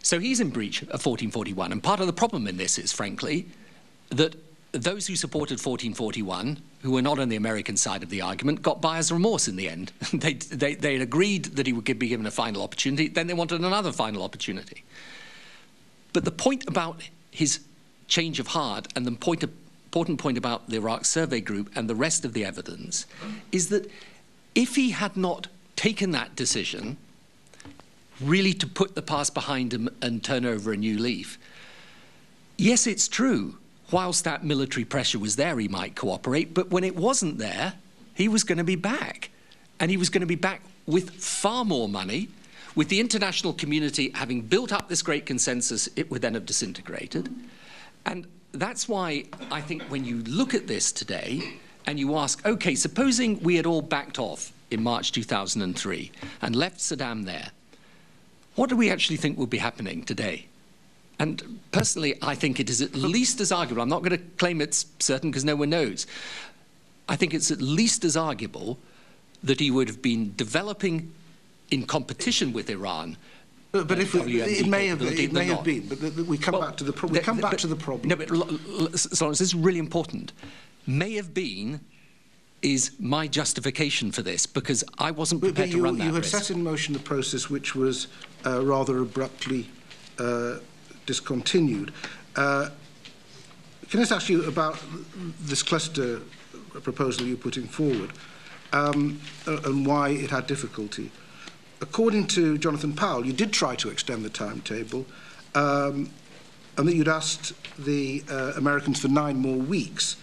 so he's in breach of 1441, and part of the problem in this is, frankly, that those who supported 1441, who were not on the American side of the argument, got buyer's remorse in the end. They had agreed that he would be given a final opportunity, then they wanted another final opportunity. But the point about his change of heart, and the important point about the Iraq Survey Group and the rest of the evidence, is that if he had not taken that decision, really to put the past behind him and turn over a new leaf, yes, it's true, whilst that military pressure was there, he might cooperate, but when it wasn't there, he was going to be back. And he was going to be back with far more money. With the international community having built up this great consensus, it would then have disintegrated. And that's why I think when you look at this today and you ask, okay, supposing we had all backed off in March 2003 and left Saddam there, what do we actually think will be happening today? And personally, I think it is at least as arguable. I'm not going to claim it's certain because no one knows. I think it's at least as arguable that he would have been developing in competition with Iran. But if it may have been, but we come back to the problem. No, but Lawrence, this is really important. May have been is my justification for this, because I wasn't prepared to run that risk. You had set in motion a process which was rather abruptly discontinued. Can I just ask you about this cluster proposal you're putting forward and why it had difficulty? According to Jonathan Powell, you did try to extend the timetable and that you'd asked the Americans for 9 more weeks.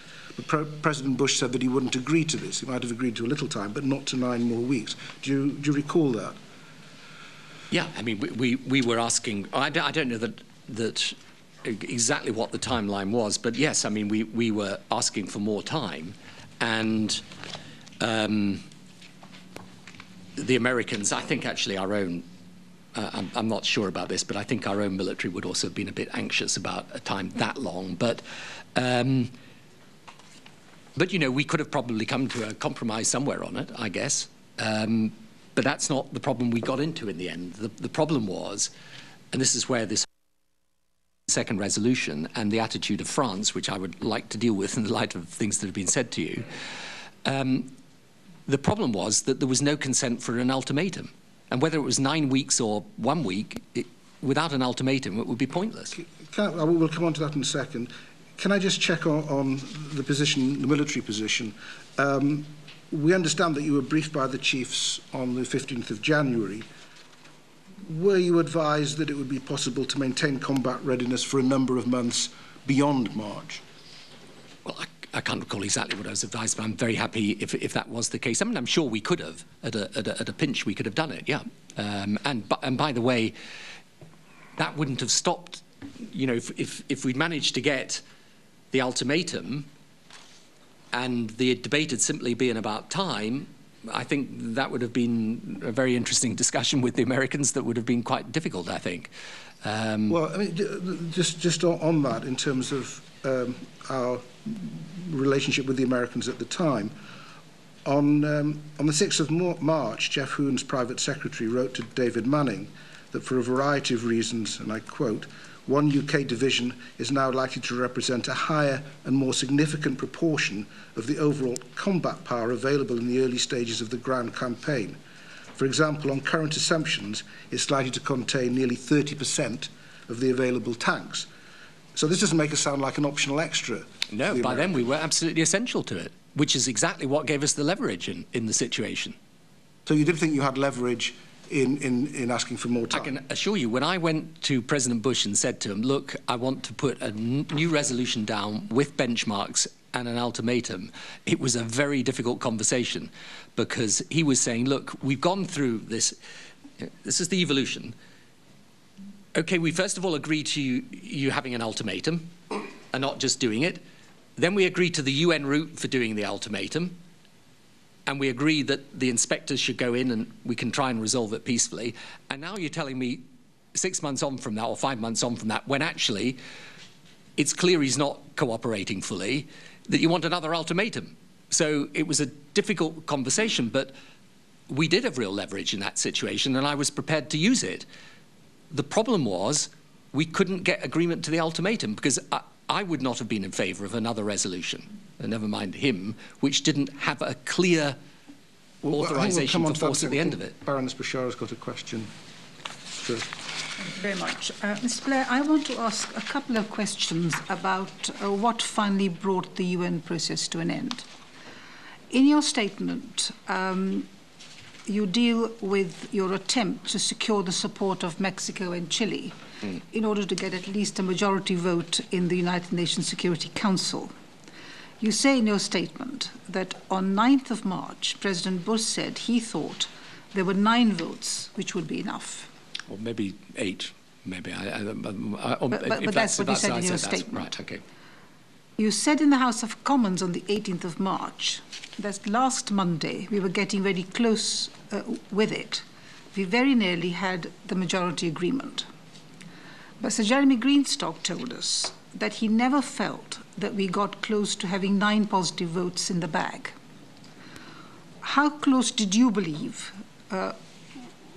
But President Bush said that he wouldn't agree to this. He might have agreed to a little time, but not to 9 more weeks. Do you recall that? Yeah, I mean, we were asking. I don't know that exactly what the timeline was, but yes, I mean, we were asking for more time, and the Americans, I think actually our own, I'm not sure about this, but I think our own military would also have been a bit anxious about a time that long. But you know, we could have probably come to a compromise somewhere on it, I guess. But that's not the problem we got into in the end. The problem was, and this is where this second resolution and the attitude of France, which I would like to deal with in the light of things that have been said to you, the problem was that there was no consent for an ultimatum. And whether it was 9 weeks or 1 week, without an ultimatum, it would be pointless. We'll come on to that in a second. Can I just check on the position, the military position? We understand that you were briefed by the chiefs on the 15th of January. Were you advised that it would be possible to maintain combat readiness for a number of months beyond March? Well, I can't recall exactly what I was advised, but I'm very happy if that was the case. I mean, I'm sure we could have, at a pinch, we could have done it, yeah. And by the way, that wouldn't have stopped, you know, if we'd managed to get the ultimatum and the debate had simply been about time, I think that would have been a very interesting discussion with the Americans that would have been quite difficult, I think. Well, I mean, just on that, in terms of our relationship with the Americans at the time, on the 6th of March, Jeff Hoon's private secretary wrote to David Manning that for a variety of reasons, and I quote, "One UK division is now likely to represent a higher and more significant proportion of the overall combat power available in the early stages of the ground campaign. For example, on current assumptions, it's likely to contain nearly 30% of the available tanks." So this doesn't make us sound like an optional extra. No, by then we were absolutely essential to it, which is exactly what gave us the leverage in the situation. So you did think you had leverage in asking for more time? I can assure you, when I went to President Bush and said to him, look, I want to put a new resolution down with benchmarks and an ultimatum, it was a very difficult conversation, because he was saying, look, we've gone through this. This is the evolution. Okay, we first of all agreed to you having an ultimatum and not just doing it. Then we agreed to the UN route for doing the ultimatum. And we agreed that the inspectors should go in and we can try and resolve it peacefully. And now you're telling me 6 months on from that, or 5 months on from that, when actually it's clear he's not cooperating fully, that you want another ultimatum. So it was a difficult conversation, but we did have real leverage in that situation, and I was prepared to use it. The problem was we couldn't get agreement to the ultimatum, because I would not have been in favour of another resolution, and never mind him, which didn't have a clear authorisation for force at the end of it. Baroness Bashar has got a question. Sure. Thank you very much. Mr. Blair, I want to ask a couple of questions about what finally brought the UN process to an end. In your statement, you deal with your attempt to secure the support of Mexico and Chile in order to get at least a majority vote in the United Nations Security Council. You say in your statement that on 9th of March, President Bush said he thought there were 9 votes, which would be enough. Or maybe 8, maybe. But that's what you said in your statement. Right, okay. You said in the House of Commons on the 18th of March that last Monday we were getting very close with it. We very nearly had the majority agreement. But Sir Jeremy Greenstock told us that he never felt that we got close to having 9 positive votes in the bag. How close did you believe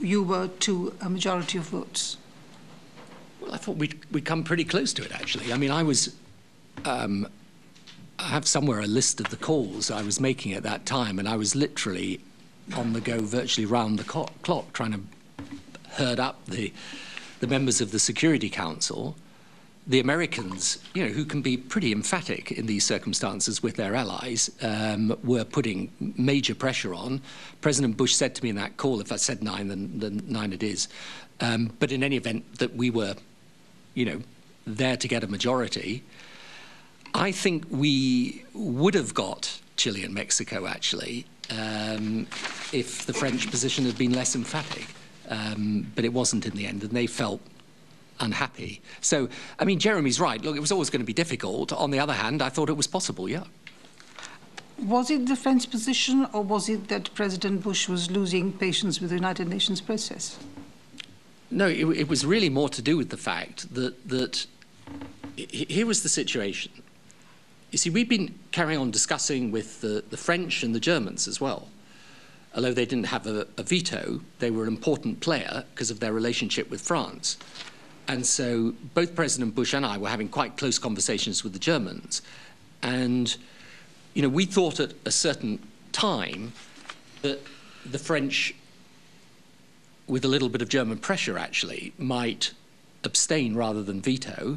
you were to a majority of votes? Well, I thought we'd come pretty close to it, actually. I mean, I have somewhere a list of the calls I was making at that time, and I was literally on the go virtually round the clock trying to herd up the members of the Security Council. The Americans, you know, who can be pretty emphatic in these circumstances with their allies, were putting major pressure on. President Bush said to me in that call, if I said 9, then 9 it is. But in any event, that we were, you know, there to get a majority. I think we would have got Chile and Mexico, actually, if the French position had been less emphatic. But it wasn't in the end, and they felt unhappy. So, I mean, Jeremy's right. Look, it was always going to be difficult. On the other hand, I thought it was possible, yeah. Was it the French position, or was it that President Bush was losing patience with the United Nations process? No, it was really more to do with the fact that here was the situation. You see, we've been carrying on discussing with the French and the Germans as well. Although they didn't have a veto, they were an important player because of their relationship with France. And so both President Bush and I were having quite close conversations with the Germans. And, you know, we thought at a certain time that the French, with a little bit of German pressure actually, might abstain rather than veto.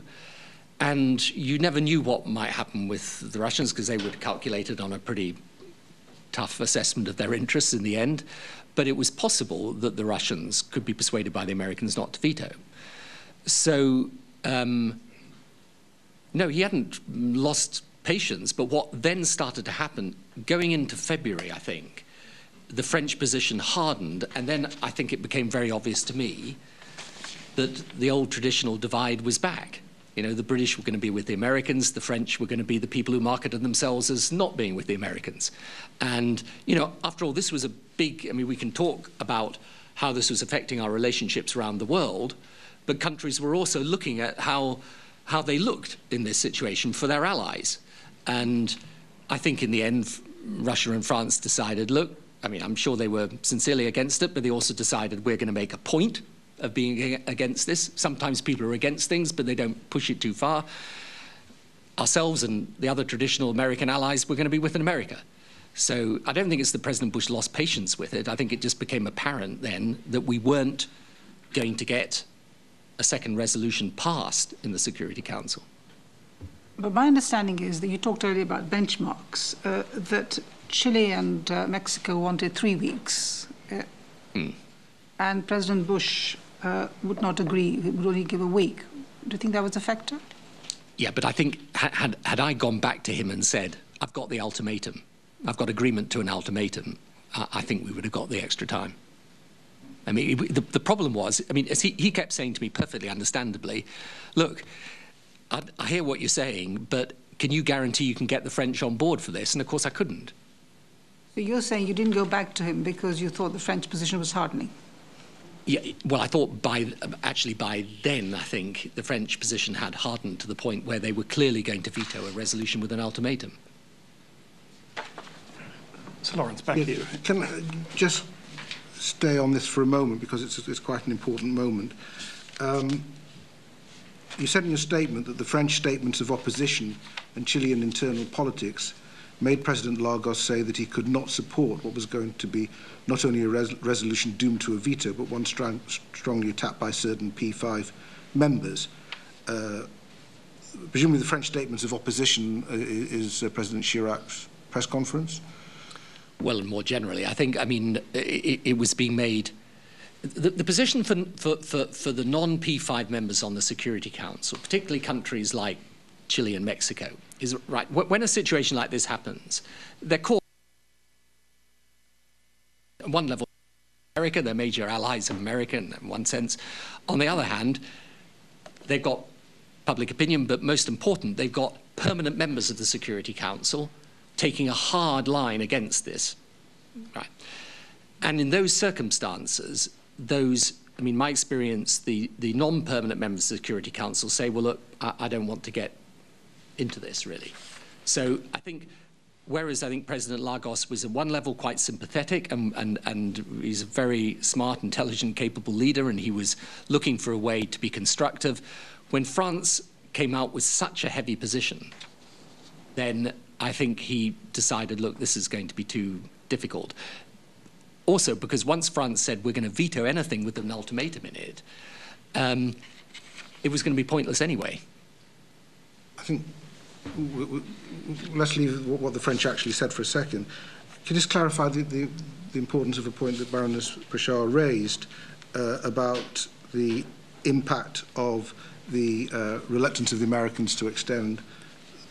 And you never knew what might happen with the Russians because they would have calculated on a pretty tough assessment of their interests in the end. But it was possible that the Russians could be persuaded by the Americans not to veto. So, no, he hadn't lost patience, but what then started to happen, going into February, I think, the French position hardened, and then I think it became very obvious to me that the old traditional divide was back. You know, the British were going to be with the Americans, the French were going to be the people who marketed themselves as not being with the Americans. And, you know, after all, this was a big, I mean, we can talk about how this was affecting our relationships around the world, but countries were also looking at how they looked in this situation for their allies. And I think in the end, Russia and France decided, look, I mean, I'm sure they were sincerely against it, but they also decided we're going to make a point of being against this. Sometimes people are against things, but they don't push it too far. Ourselves and the other traditional American allies were going to be with America. So I don't think it's that President Bush lost patience with it. I think it just became apparent then that we weren't going to get a second resolution passed in the Security Council. But my understanding is that you talked earlier about benchmarks, that Chile and Mexico wanted 3 weeks, and President Bush would not agree, he would only give a week. Do you think that was a factor? Yeah, but I think had I gone back to him and said, I've got the ultimatum, I've got agreement to an ultimatum, I think we would have got the extra time. I mean, the problem was, I mean, as he kept saying to me perfectly understandably, look, I hear what you're saying, but can you guarantee you can get the French on board for this? And of course I couldn't. So you're saying you didn't go back to him because you thought the French position was hardening? Yeah, well, I thought by then, I think, the French position had hardened to the point where they were clearly going to veto a resolution with an ultimatum. Sir Lawrence, back to you. Can I just stay on this for a moment, because it's quite an important moment. You said in your statement that the French statements of opposition and Chilean internal politics made President Lagos say that he could not support what was going to be not only a resolution doomed to a veto, but one strongly attacked by certain P5 members. Presumably the French statements of opposition is President Chirac's press conference? Well, and more generally, I think, I mean, it was being made... The position for the non-P5 members on the Security Council, particularly countries like Chile and Mexico, is right. When a situation like this happens, they're called at one level America, they're major allies of America in one sense. On the other hand, they've got public opinion, but most important, they've got permanent members of the Security Council taking a hard line against this. Right. And in those circumstances, those I mean, my experience, the non-permanent members of the Security Council say, well, look, I don't want to get into this, really. So I think, whereas I think President Lagos was at one level quite sympathetic and he's a very smart, intelligent, capable leader, and he was looking for a way to be constructive, when France came out with such a heavy position, then I think he decided, look, this is going to be too difficult. Also, because once France said we're going to veto anything with an ultimatum in it, it was going to be pointless anyway. I think let's leave what the French actually said for a second. Can you just clarify the importance of a point that Baroness Prichard raised about the impact of the reluctance of the Americans to extend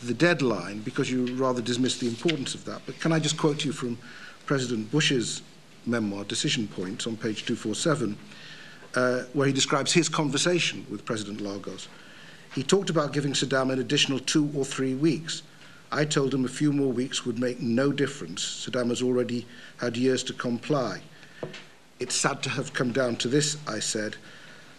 the deadline, because you rather dismissed the importance of that. But can I just quote you from President Bush's memoir, Decision Points, on page 247, where he describes his conversation with President Lagos. He talked about giving Saddam an additional 2 or 3 weeks. I told him a few more weeks would make no difference. Saddam has already had years to comply. It's sad to have come down to this, I said.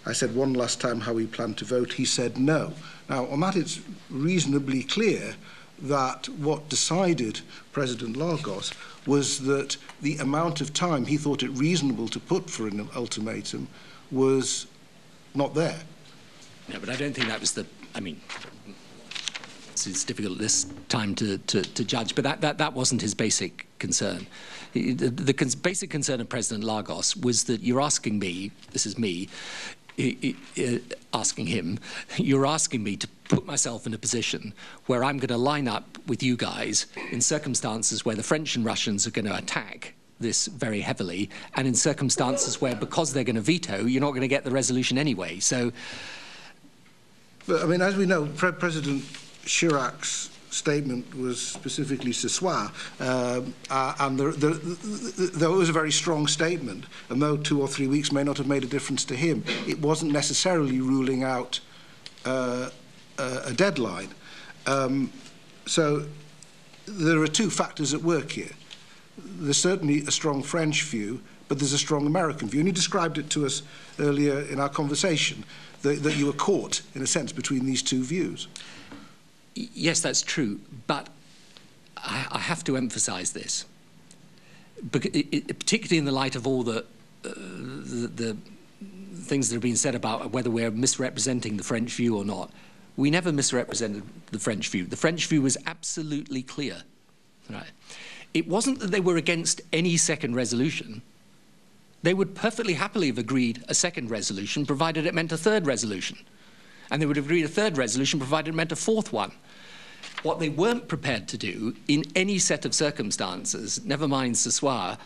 I said one last time how he planned to vote. He said no. Now, on that, it's reasonably clear that what decided President Lagos was that the amount of time he thought it reasonable to put for an ultimatum was not there. No, but I don't think that was the, I mean, it's difficult at this time to judge, but that wasn't his basic concern. The basic concern of President Lagos was that you're asking me, this is me, asking him, you're asking me to put myself in a position where I'm going to line up with you guys in circumstances where the French and Russians are going to attack this very heavily, and in circumstances where, because they're going to veto, you're not going to get the resolution anyway. So, but I mean, as we know, President Chirac's statement was specifically ce soir, and there was a very strong statement, and though 2 or 3 weeks may not have made a difference to him, it wasn't necessarily ruling out a deadline. So there are two factors at work here. There's certainly a strong French view, but there's a strong American view, and you described it to us earlier in our conversation, that you were caught, in a sense, between these two views. Yes, that's true, but I have to emphasize this, particularly in the light of all the things that have been said about whether we're misrepresenting the French view or not. We never misrepresented the French view. The French view was absolutely clear. Right? It wasn't that they were against any second resolution. They would perfectly happily have agreed a second resolution, provided it meant a third resolution. And they would have agreed a third resolution, provided it meant a fourth one. What they weren't prepared to do in any set of circumstances, never mind ce soir,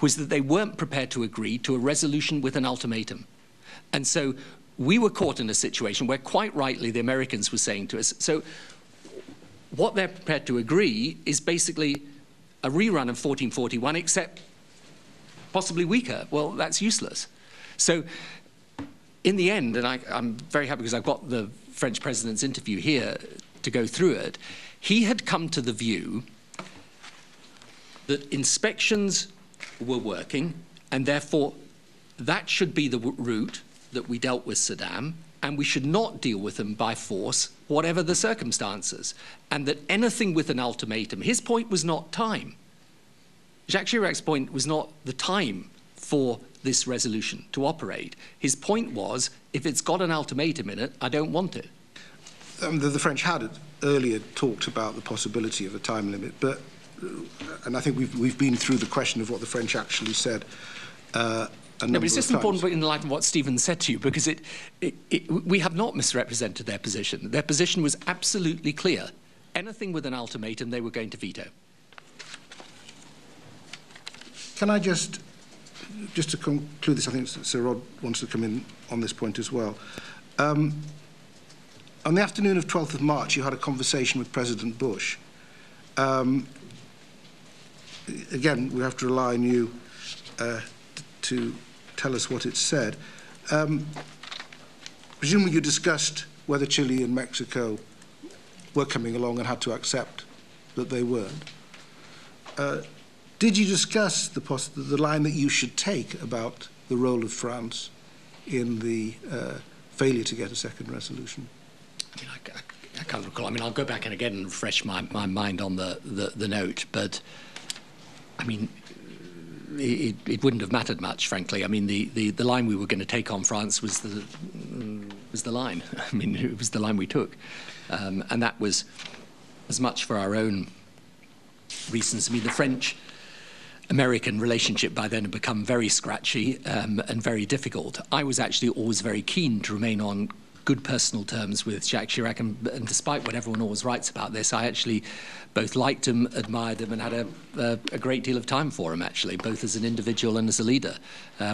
was that they weren't prepared to agree to a resolution with an ultimatum. And so we were caught in a situation where, quite rightly, the Americans were saying to us, so what they're prepared to agree is basically a rerun of 1441, except possibly weaker. Well, that's useless. So in the end, and I'm very happy because I've got the French president's interview here to go through it, he had come to the view that inspections were working, and therefore that should be the route that we dealt with Saddam, and we should not deal with them by force, whatever the circumstances, and that anything with an ultimatum, his point was not time. Jacques Chirac's point was not the time for this resolution to operate. His point was, if it's got an ultimatum in it, I don't want it. The French had earlier talked about the possibility of a time limit, but, and I think we've been through the question of what the French actually said. No, but it's just important in the light of what Stephen said to you, because we have not misrepresented their position. Their position was absolutely clear. Anything with an ultimatum, they were going to veto. Can I just to conclude this, I think Sir Rod wants to come in on this point as well. On the afternoon of 12th of March, you had a conversation with President Bush. Again, we have to rely on you to tell us what it said. Presumably you discussed whether Chile and Mexico were coming along and had to accept that they weren't. Did you discuss the line that you should take about the role of France in the failure to get a second resolution? I mean, I can't recall. I mean, I'll go back and again refresh my mind on the note, but I mean, it wouldn't have mattered much, frankly. I mean, the line we were going to take on France was the line. I mean, it was the line we took, and that was as much for our own reasons. I mean, the French-American relationship by then had become very scratchy and very difficult. I was actually always very keen to remain on good personal terms with Jacques Chirac, and despite what everyone always writes about this, I actually both liked him, admired him, and had a great deal of time for him, actually, both as an individual and as a leader.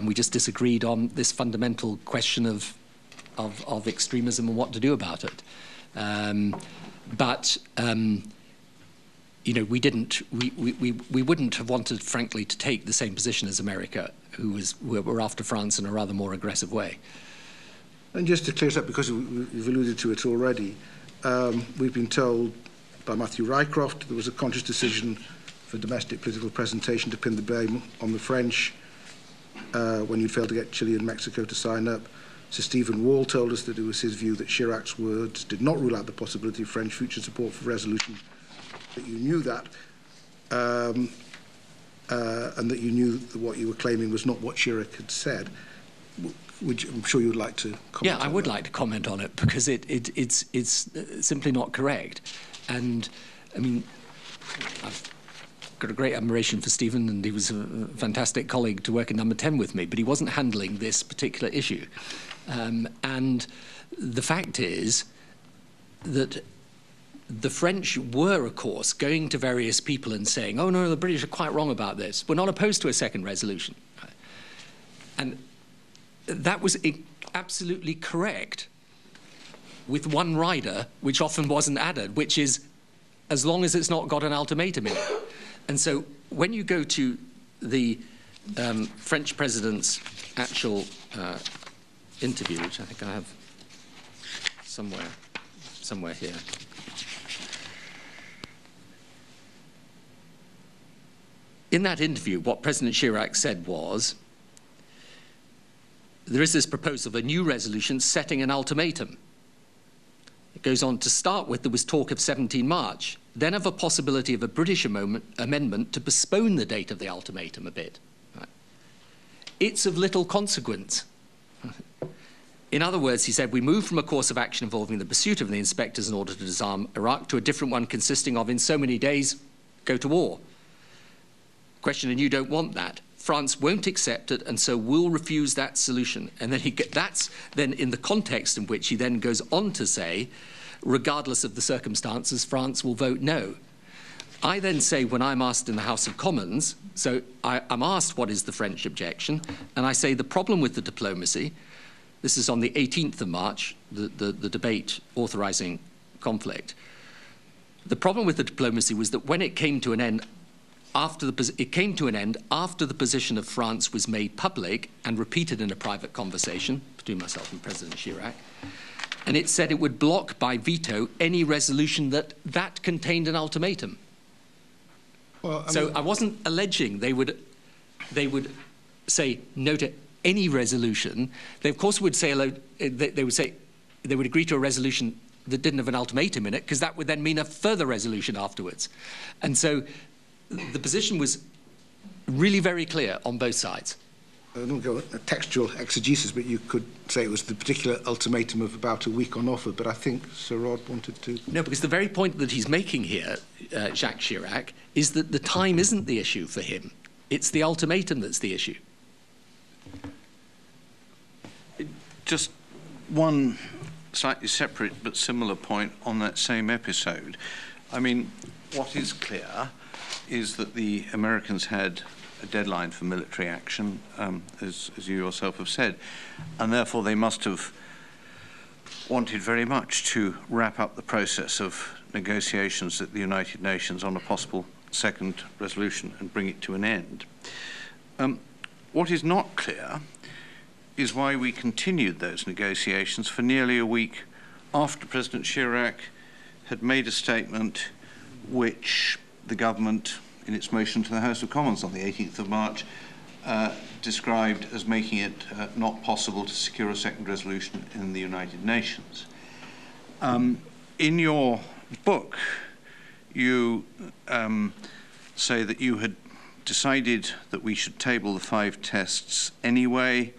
We just disagreed on this fundamental question of extremism and what to do about it. You know, we wouldn't have wanted, frankly, to take the same position as America, who were after France in a rather more aggressive way. And just to clear it up, because you've alluded to it already, we've been told by Matthew Rycroft there was a conscious decision for domestic political presentation to pin the blame on the French when you failed to get Chile and Mexico to sign up. Sir Stephen Wall told us that it was his view that Chirac's words did not rule out the possibility of French future support for resolution, that you knew that, and that you knew that what you were claiming was not what Chirac had said. I'm sure you would like to comment on that. Yeah, I would like to comment on it, because it's simply not correct. And, I mean, I've got a great admiration for Stephen, and he was a fantastic colleague to work in Number 10 with me, but he wasn't handling this particular issue. And the fact is that the French were, of course, going to various people and saying, oh, no, the British are quite wrong about this. We're not opposed to a second resolution. And that was absolutely correct, with one rider, which often wasn't added, which is as long as it's not got an ultimatum in it. And so when you go to the French president's actual interview, which I think I have somewhere here. In that interview, what President Chirac said was, there is this proposal of a new resolution setting an ultimatum. It goes on to start with, there was talk of 17 March, then of a possibility of a British amendment to postpone the date of the ultimatum a bit. Right. It's of little consequence. In other words, he said, we move from a course of action involving the pursuit of the inspectors in order to disarm Iraq to a different one consisting of, in so many days, go to war. Question, and you don't want that. France won't accept it, and so will refuse that solution. And then that's then in the context in which he then goes on to say, regardless of the circumstances, France will vote no. I then say, when I'm asked in the House of Commons, so I'm asked what is the French objection, and I say the problem with the diplomacy, this is on the 18th of March, the debate authorizing conflict. The problem with the diplomacy was that when it came to an end, after the position of France was made public and repeated in a private conversation between myself and President Chirac, and it said it would block by veto any resolution that contained an ultimatum. Well, I wasn't alleging they would say no to any resolution. They of course would say they would agree to a resolution that didn't have an ultimatum in it, because that would then mean a further resolution afterwards. And so the position was really very clear on both sides. I don't go textual exegesis, but you could say it was the particular ultimatum of about a week on offer, but I think Sir Rod wanted to... No, because the very point that he's making here, Jacques Chirac, is that the time isn't the issue for him. It's the ultimatum that's the issue. Just one slightly separate but similar point on that same episode. I mean, what is clear is that the Americans had a deadline for military action, as you yourself have said, and therefore they must have wanted very much to wrap up the process of negotiations at the United Nations on a possible second resolution and bring it to an end. What is not clear is why we continued those negotiations for nearly a week after President Chirac had made a statement which the government, in its motion to the House of Commons on the 18th of March, described as making it not possible to secure a second resolution in the United Nations. In your book, you say that you had decided that we should table the 5 tests anyway.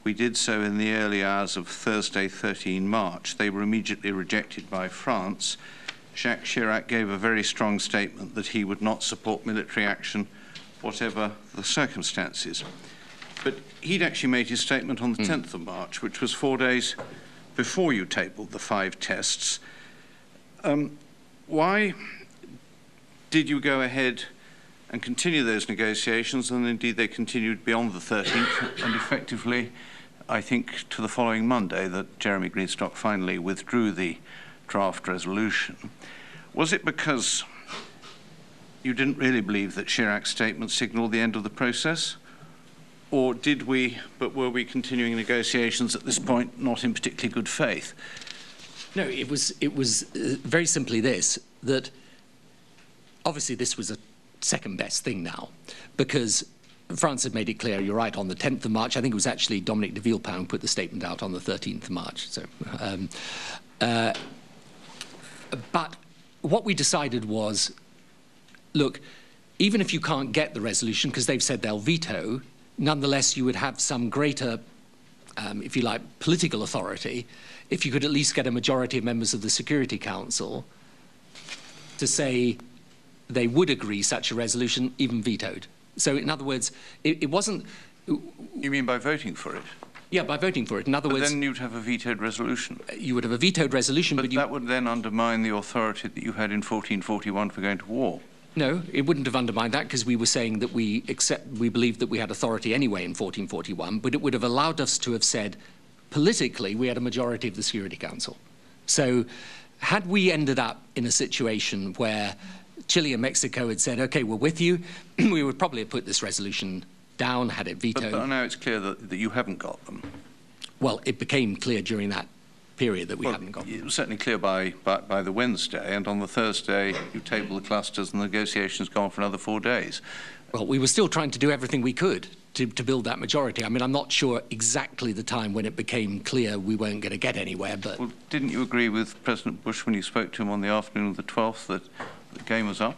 We did so in the early hours of Thursday, 13 March. They were immediately rejected by France. Jacques Chirac gave a very strong statement that he would not support military action, whatever the circumstances. But he'd actually made his statement on the 10th of March, which was 4 days before you tabled the 5 tests. Why did you go ahead and continue those negotiations, and indeed they continued beyond the 13th, and effectively, I think, to the following Monday that Jeremy Greenstock finally withdrew the draft resolution? Was it because you didn't really believe that Chirac's statement signalled the end of the process? Or were we continuing negotiations at this point not in particularly good faith? No, it was very simply this, that obviously this was a second best thing now, because France had made it clear, you're right, on the 10th of March. I think it was actually Dominic de Villepin who put the statement out on the 13th of March. So, but what we decided was, look, even if you can't get the resolution, because they've said they'll veto, nonetheless you would have some greater, if you like, political authority if you could at least get a majority of members of the Security Council to say they would agree such a resolution, even vetoed. So in other words, it wasn't... You mean by voting for it? Yeah, by voting for it. In other words... then you'd have a vetoed resolution. You would have a vetoed resolution, but that would then undermine the authority that you had in 1441 for going to war. No, it wouldn't have undermined that, because we were saying that we believed that we had authority anyway in 1441, but it would have allowed us to have said, politically, we had a majority of the Security Council. So had we ended up in a situation where Chile and Mexico had said, OK, we're with you, we would probably have put this resolution down, had it vetoed. But now it's clear that you haven't got them. Well, it became clear during that period that we haven't got them. It was certainly clear by the Wednesday, and on the Thursday you table the clusters and the negotiations go on for another 4 days. Well, we were still trying to do everything we could to build that majority. I mean, I'm not sure exactly the time when it became clear we weren't going to get anywhere, but... Well, didn't you agree with President Bush when you spoke to him on the afternoon of the 12th that the game was up?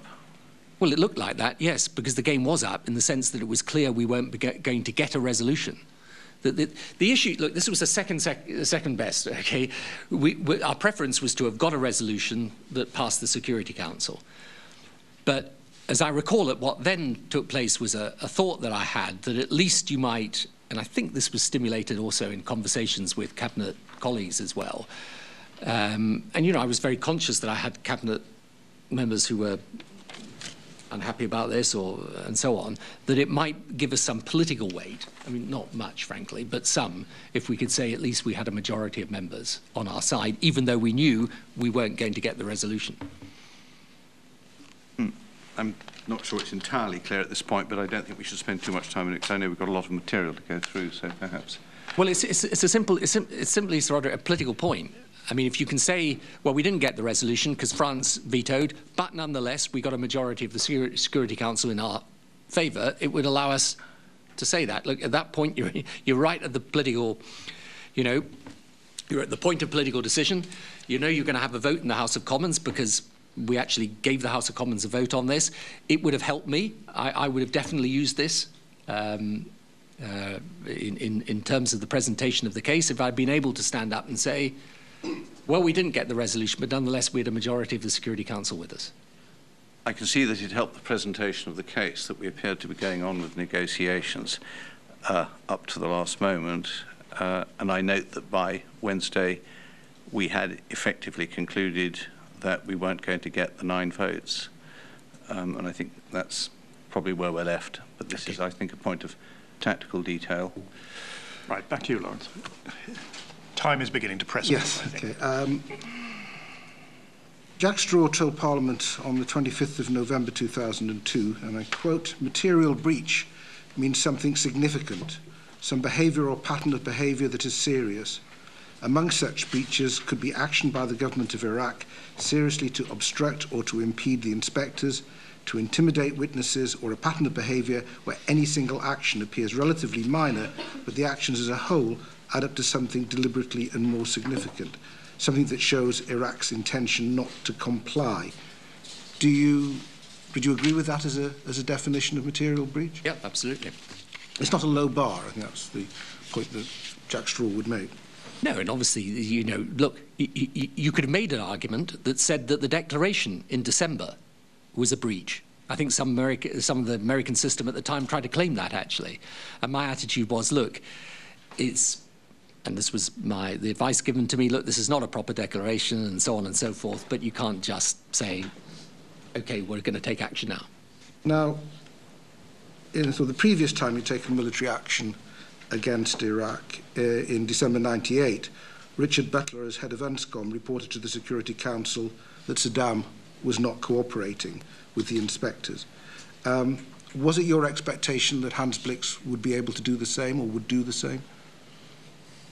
Well, it looked like that, yes, because the game was up in the sense that it was clear we weren't going to get a resolution. The issue, look, this was the second best, okay? Our preference was to have got a resolution that passed the Security Council. But as I recall it, what then took place was a thought that I had that at least you might, and I think this was stimulated also in conversations with Cabinet colleagues as well. And, you know, I was very conscious that I had Cabinet members who were unhappy about this and so on, that it might give us some political weight. I mean, not much, frankly, but some, if we could say at least we had a majority of members on our side, even though we knew we weren't going to get the resolution. I'm not sure it's entirely clear at this point, but I don't think we should spend too much time on it, because I know we've got a lot of material to go through, so perhaps... Well, it's simply sort of a political point. I mean, if you can say, well, we didn't get the resolution because France vetoed, but nonetheless we got a majority of the Security Council in our favour, it would allow us to say that. Look, at that point, you're right at the political, you know, you're at the point of political decision. You know you're going to have a vote in the House of Commons because we actually gave the House of Commons a vote on this. It would have helped me. I would have definitely used this in terms of the presentation of the case if I'd been able to stand up and say, well, we didn't get the resolution, but nonetheless we had a majority of the Security Council with us. I can see that it helped the presentation of the case that we appeared to be going on with negotiations up to the last moment, and I note that by Wednesday we had effectively concluded that we weren't going to get the 9 votes, and I think that's probably where we're left, but this is, I think, a point of tactical detail. Right, back to you, Lawrence. Time is beginning to press. Yes, okay. Jack Straw told Parliament on the 25th of November 2002, and I quote, "Material breach means something significant, some behaviour or pattern of behaviour that is serious. Among such breaches could be action by the government of Iraq seriously to obstruct or to impede the inspectors, to intimidate witnesses, or a pattern of behaviour where any single action appears relatively minor, but the actions as a whole add up to something deliberately and more significant, something that shows Iraq's intention not to comply. Would you agree with that as a definition of material breach? Yeah, absolutely. It's not a low bar. I think that's the point that Jack Straw would make. No, and obviously, you know, look, you could have made an argument that said that the declaration in December was a breach. I think some of the American system at the time tried to claim that, actually. And my attitude was, look, and this was the advice given to me, look, this is not a proper declaration and so on and so forth, but you can't just say, OK, we're going to take action now. Now, the previous time you'd taken military action against Iraq, in December 98, Richard Butler, as head of UNSCOM, reported to the Security Council that Saddam was not cooperating with the inspectors. Was it your expectation that Hans Blix would be able to do the same, or would do the same?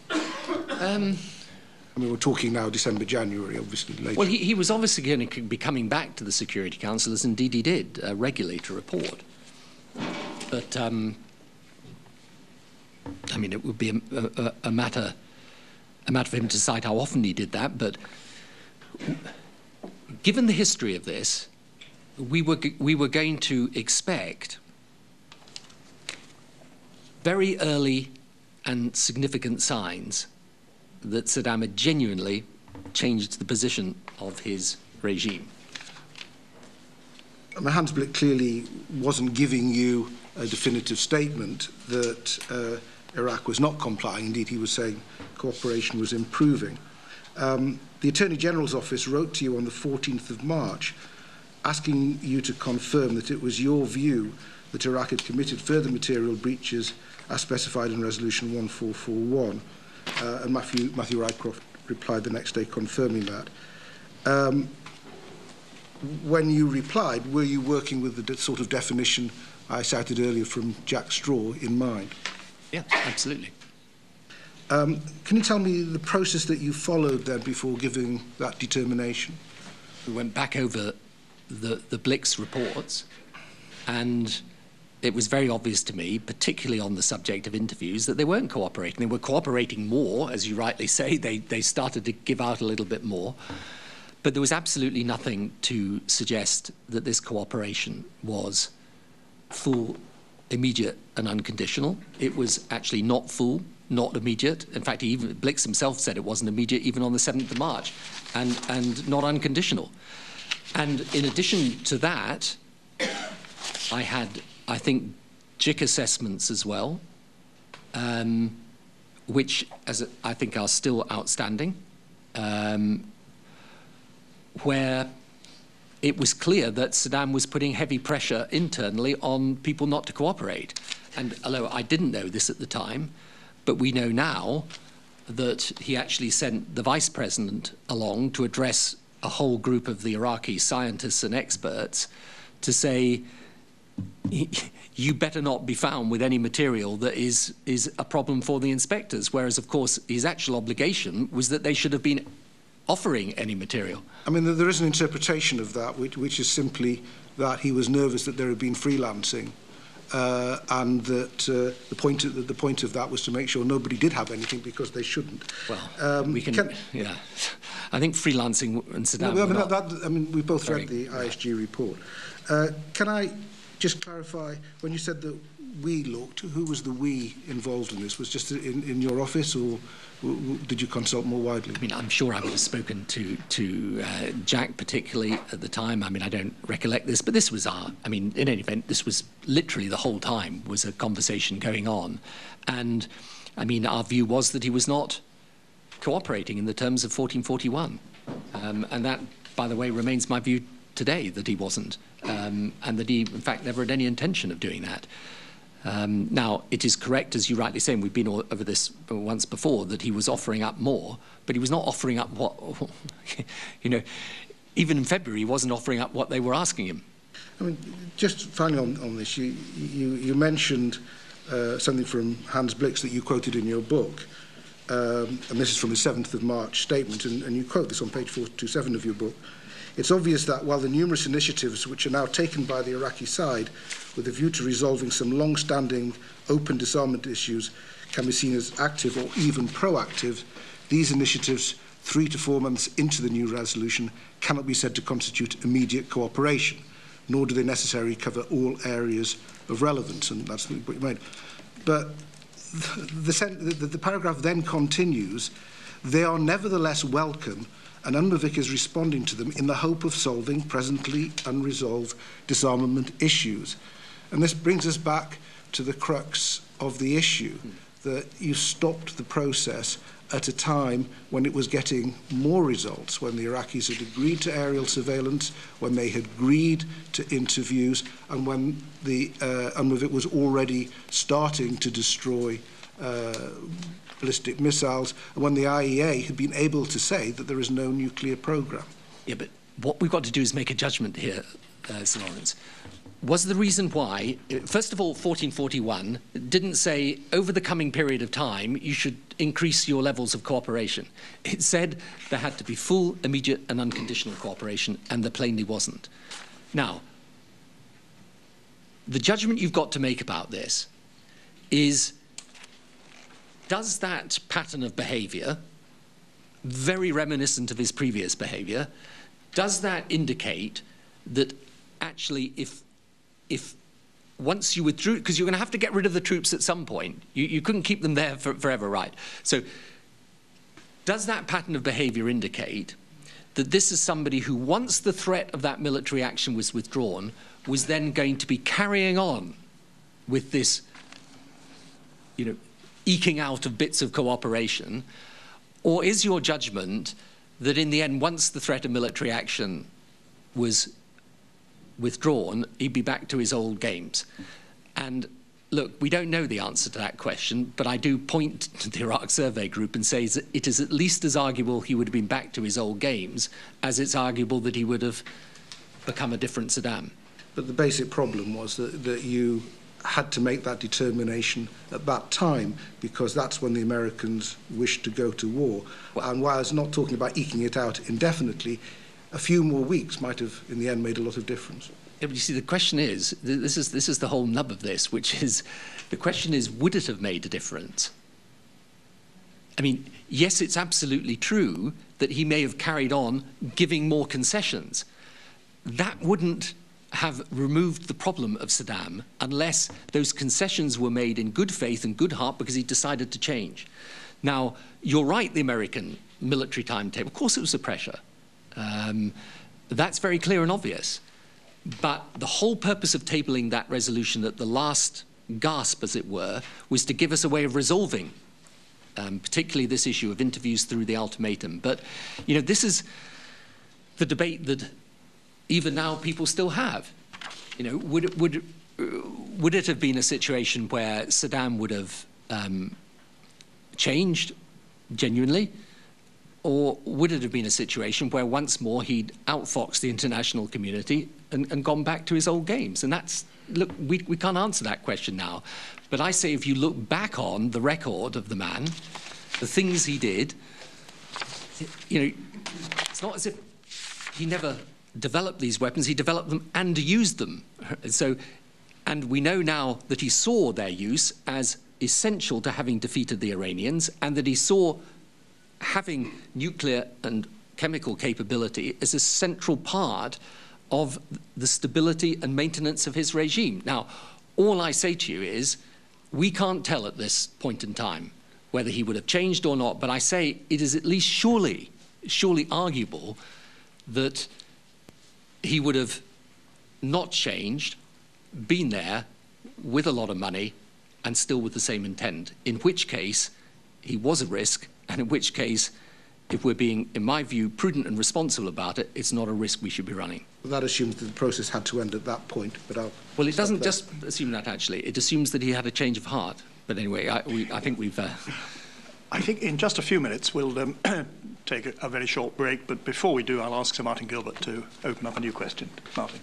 I mean, we're talking now December, January, obviously later. Well, he was obviously going to be coming back to the Security Council, as indeed he did, regularly to report. But, I mean, it would be a matter for him to decide how often he did that, but given the history of this, we were going to expect very early and significant signs that Saddam had genuinely changed the position of his regime. I mean, Hans Blix clearly wasn't giving you a definitive statement that Iraq was not complying. Indeed, he was saying cooperation was improving. The Attorney General's office wrote to you on the 14th of March asking you to confirm that it was your view that Iraq had committed further material breaches as specified in Resolution 1441. And Matthew Rycroft replied the next day confirming that. When you replied, were you working with the sort of definition I cited earlier from Jack Straw in mind? Yeah, absolutely. Can you tell me the process that you followed then before giving that determination? We went back over the Blix reports, and it was very obvious to me, particularly on the subject of interviews, that they weren't cooperating. They were cooperating more, as you rightly say. They started to give out a little bit more. But there was absolutely nothing to suggest that this cooperation was full, immediate and unconditional. It was actually not full, not immediate. In fact, Blix himself said it wasn't immediate even on the 7th of March, and not unconditional. And in addition to that, I had, I think, JIC assessments as well, which I think are still outstanding, where it was clear that Saddam was putting heavy pressure internally on people not to cooperate. And although I didn't know this at the time, but we know now that he actually sent the vice president along to address a whole group of the Iraqi scientists and experts to say, you better not be found with any material that is a problem for the inspectors, whereas, of course, his actual obligation was that they should have been offering any material. I mean, there is an interpretation of that, which is simply that he was nervous that there had been freelancing, and that the point of that was to make sure nobody did have anything because they shouldn't. Well, yeah. I think freelancing and Saddam. I mean, we both read the ISG report. Can I just clarify, when you said that we looked, who was the we involved in this? Was just in your office, or did you consult more widely? I mean, I'm sure I would have spoken to Jack particularly at the time. I mean, I don't recollect this, but this was I mean, in any event, this was literally the whole time was a conversation going on. And, I mean, our view was that he was not cooperating in the terms of 1441. And that, by the way, remains my view today, that he wasn't, and that he, in fact, never had any intention of doing that. Now, it is correct, as you rightly say, and we've been over this once before, that he was offering up more, but he was not offering up what, you know, even in February, he wasn't offering up what they were asking him. I mean, just finally on this, you mentioned something from Hans Blix that you quoted in your book, and this is from the 7th of March statement, and you quote this on page 427 of your book. It's obvious that while the numerous initiatives which are now taken by the Iraqi side with a view to resolving some long-standing open disarmament issues can be seen as active or even proactive, these initiatives 3 to 4 months into the new resolution cannot be said to constitute immediate cooperation, nor do they necessarily cover all areas of relevance, and that's the point you made. But the paragraph then continues, they are nevertheless welcome, and UNMOVIC is responding to them in the hope of solving presently unresolved disarmament issues. And this brings us back to the crux of the issue, that you stopped the process at a time when it was getting more results, when the Iraqis had agreed to aerial surveillance, when they had agreed to interviews, and when the UNMOVIC was already starting to destroy ballistic missiles, and when the IEA had been able to say that there is no nuclear program. Yeah, but what we've got to do is make a judgment here, Sir Lawrence. Was the reason why, first of all, 1441 didn't say over the coming period of time you should increase your levels of cooperation. It said there had to be full, immediate and unconditional cooperation, and there plainly wasn't. Now, the judgment you've got to make about this is, does that pattern of behaviour, very reminiscent of his previous behaviour, does that indicate that actually if once you withdrew, because you're going to have to get rid of the troops at some point, you couldn't keep them there forever, right? So does that pattern of behaviour indicate that this is somebody who, once the threat of that military action was withdrawn, was then going to be carrying on with this, eking out of bits of cooperation? Or is your judgment that in the end, once the threat of military action was withdrawn, he'd be back to his old games? And look, we don't know the answer to that question, but I do point to the Iraq Survey Group and say that it is at least as arguable he would have been back to his old games as it's arguable that he would have become a different Saddam. But the basic problem was that you had to make that determination at that time, because that's when the Americans wished to go to war. And while I was not talking about eking it out indefinitely, a few more weeks might have, in the end, made a lot of difference. Yeah, but you see, the question is, this is the whole nub of this, which is, the question is, would it have made a difference? I mean, yes, it's absolutely true that he may have carried on giving more concessions. That wouldn't have removed the problem of Saddam unless those concessions were made in good faith and good heart because he decided to change. Now, you're right, the American military timetable, of course it was a pressure. That's very clear and obvious. But the whole purpose of tabling that resolution at the last gasp, as it were, was to give us a way of resolving, particularly this issue of interviews through the ultimatum. But, this is the debate that even now people still have. Would it have been a situation where Saddam would have changed genuinely? Or would it have been a situation where once more he'd outfoxed the international community and gone back to his old games? And that's, look, we can't answer that question now. But I say if you look back on the record of the man, the things he did, it's not as if he never developed these weapons, he developed them and used them. And we know now that he saw their use as essential to having defeated the Iranians, and that he saw having nuclear and chemical capability as a central part of the stability and maintenance of his regime. Now, all I say to you is, we can't tell at this point in time whether he would have changed or not, but I say it is at least surely arguable that he would have not changed, been there with a lot of money, and still with the same intent, in which case he was a risk, and in which case, if we're being, in my view, prudent and responsible about it, it's not a risk we should be running. Well, that assumes that the process had to end at that point, but Well, it doesn't just assume that, actually. It assumes that he had a change of heart. But anyway, I think we've... I think in just a few minutes we'll take a very short break, but before we do, I'll ask Sir Martin Gilbert to open up a new question. Martin.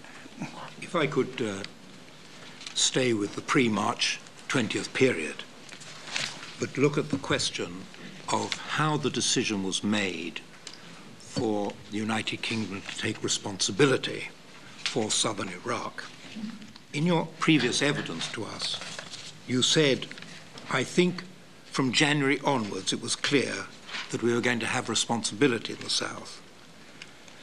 If I could stay with the pre-March 20th period, but look at the question of how the decision was made for the United Kingdom to take responsibility for southern Iraq. In your previous evidence to us, you said, I think from January onwards it was clear that we were going to have responsibility in the south.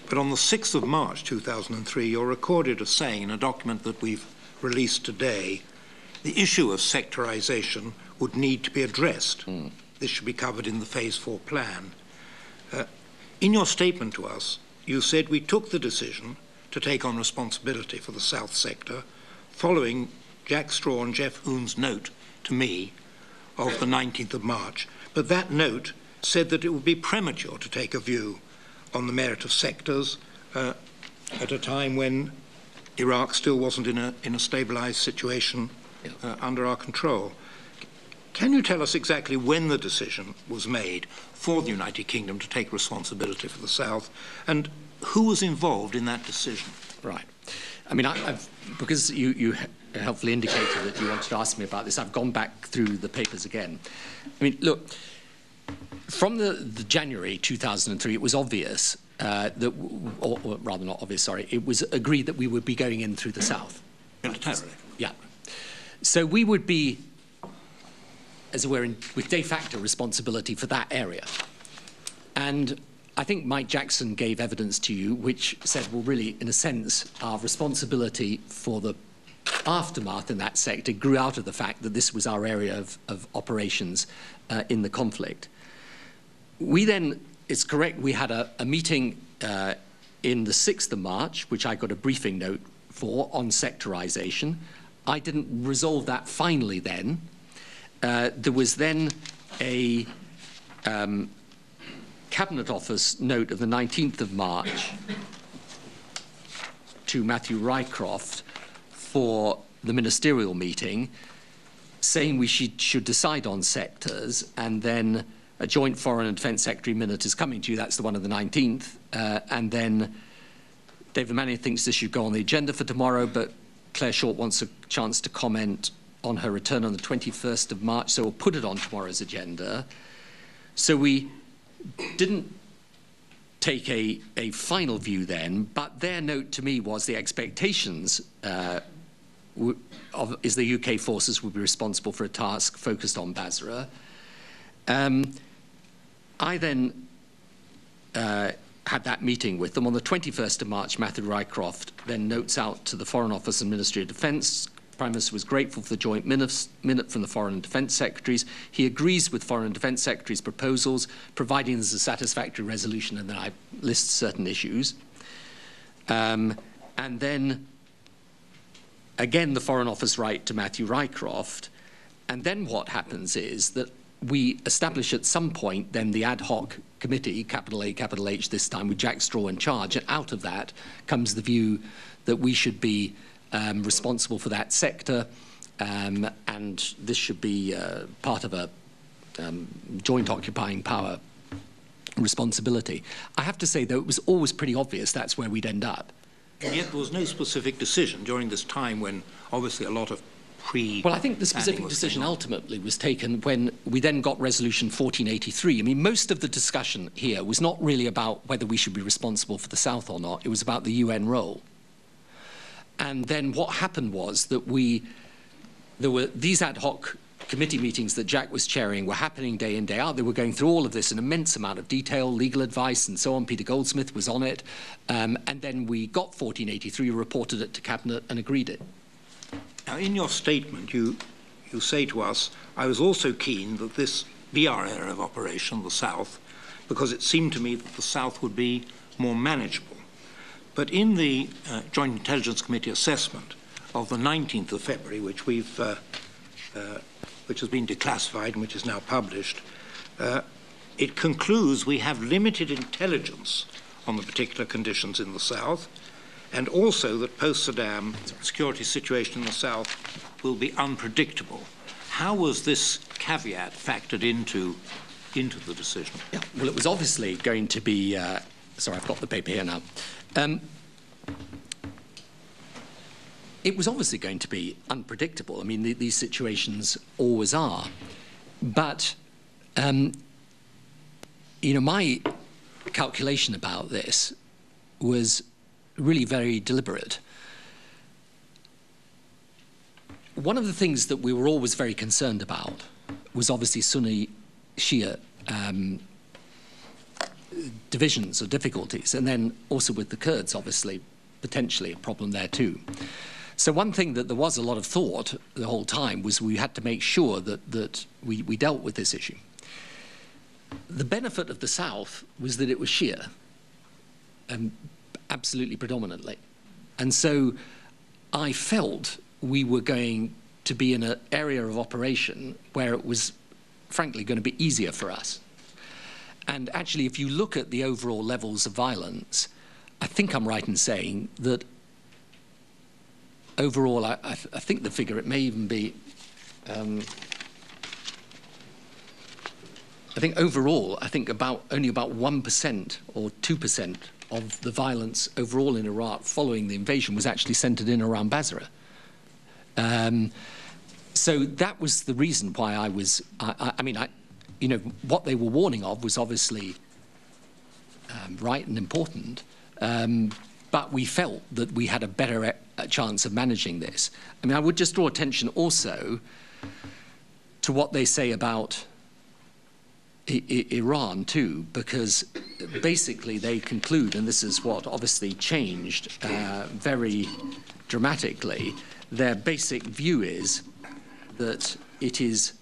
But on the 6th of March 2003, you're recorded as saying in a document that we've released today, the issue of sectorisation would need to be addressed. This should be covered in the Phase 4 plan. In your statement to us, you said we took the decision to take on responsibility for the South sector following Jack Straw and Jeff Hoon's note to me of the 19th of March. But that note said that it would be premature to take a view on the merit of sectors at a time when Iraq still wasn't in a stabilised situation under our control. Can you tell us exactly when the decision was made for the United Kingdom to take responsibility for the South, and who was involved in that decision? Right. I mean, because you helpfully indicated that you wanted to ask me about this, I've gone back through the papers again. I mean, look, from the January 2003, it was obvious or rather not obvious, sorry, it was agreed that we would be going in through the South. Militarily. Yeah. So we would be, as it were, with de facto responsibility for that area. And I think Mike Jackson gave evidence to you which said, well, really, in a sense, our responsibility for the aftermath in that sector grew out of the fact that this was our area of operations in the conflict. We then, it's correct, we had a meeting in the 6th of March, which I got a briefing note for, on sectorisation. I didn't resolve that finally then. There was then a Cabinet Office note of the 19th of March to Matthew Rycroft for the ministerial meeting, saying we should decide on sectors, and then a joint Foreign and Defence Secretary minute is coming to you, that's the one of the 19th, and then David Manning thinks this should go on the agenda for tomorrow, but Claire Short wants a chance to comment on her return on the 21st of March, so we'll put it on tomorrow's agenda. So we didn't take a final view then, but their note to me was the expectations is the UK forces would be responsible for a task focused on Basra. I then had that meeting with them. On the 21st of March, Matthew Rycroft then notes out to the Foreign Office and Ministry of Defence. Prime Minister was grateful for the joint minute from the Foreign and Defence Secretaries. He agrees with Foreign and Defence Secretaries' proposals, providing there's a satisfactory resolution, and then I list certain issues. And then, again, the Foreign Office write to Matthew Rycroft, and then what happens is that we establish at some point then the ad hoc committee, capital A, capital H this time, with Jack Straw in charge, and out of that comes the view that we should be responsible for that sector, and this should be part of a joint occupying power responsibility. I have to say, though, it was always pretty obvious that's where we'd end up. And yet there was no specific decision during this time when obviously a lot of Well, I think the specific decision ultimately was taken when we then got Resolution 1483. I mean, most of the discussion here was not really about whether we should be responsible for the South or not. It was about the UN role. And then what happened was that there were these ad hoc committee meetings that Jack was chairing were happening day in, day out. They were going through all of this in immense amount of detail, legal advice and so on. Peter Goldsmith was on it. And then we got 1483, reported it to Cabinet and agreed it. Now, in your statement, you say to us, I was also keen that this be our area of operation, the South, because it seemed to me that the South would be more manageable. But in the Joint Intelligence Committee assessment of the 19th of February, which has been declassified and which is now published, it concludes we have limited intelligence on the particular conditions in the South, and also that post-Saddam security situation in the South will be unpredictable. How was this caveat factored into the decision? Yeah, well, it was obviously going to be, sorry, I've got the paper here now. It was obviously going to be unpredictable. I mean, these situations always are. But, you know, calculation about this was really very deliberate. One of the things that we were always very concerned about was obviously Sunni Shia divisions or difficulties, and then also with the Kurds, obviously, potentially a problem there too. So one thing that there was a lot of thought the whole time was we had to make sure that we dealt with this issue. The benefit of the South was that it was Shia, absolutely predominantly. And so I felt we were going to be in an area of operation where it was, frankly, going to be easier for us. And actually, if you look at the overall levels of violence, I think I'm right in saying that overall, I think the figure, it may even be, I think overall, I think only about 1% or 2% of the violence overall in Iraq following the invasion was actually centered in around Basra. So that was the reason why I was, you know, what they were warning of was obviously right and important, but we felt that we had a better chance of managing this. I mean, I would just draw attention also to what they say about Iran too, because basically they conclude, and this is what obviously changed very dramatically, their basic view is that it is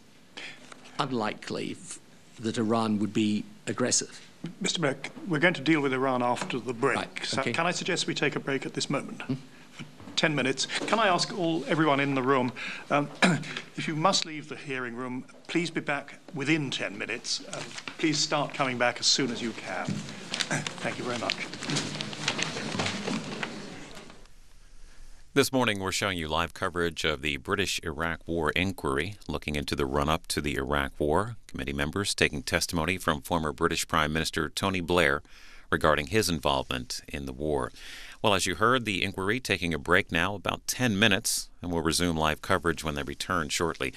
unlikely that Iran would be aggressive. Mr. Blair, we're going to deal with Iran after the break. Right, So okay. can I suggest we take a break at this moment? For 10 minutes. Can I ask everyone in the room, if you must leave the hearing room, please be back within 10 minutes. Please start coming back as soon as you can. Thank you very much. This morning, we're showing you live coverage of the British-Iraq War inquiry, looking into the run-up to the Iraq War. Committee members taking testimony from former British Prime Minister Tony Blair regarding his involvement in the war. Well, as you heard, the inquiry taking a break now, about 10 minutes, and we'll resume live coverage when they return shortly.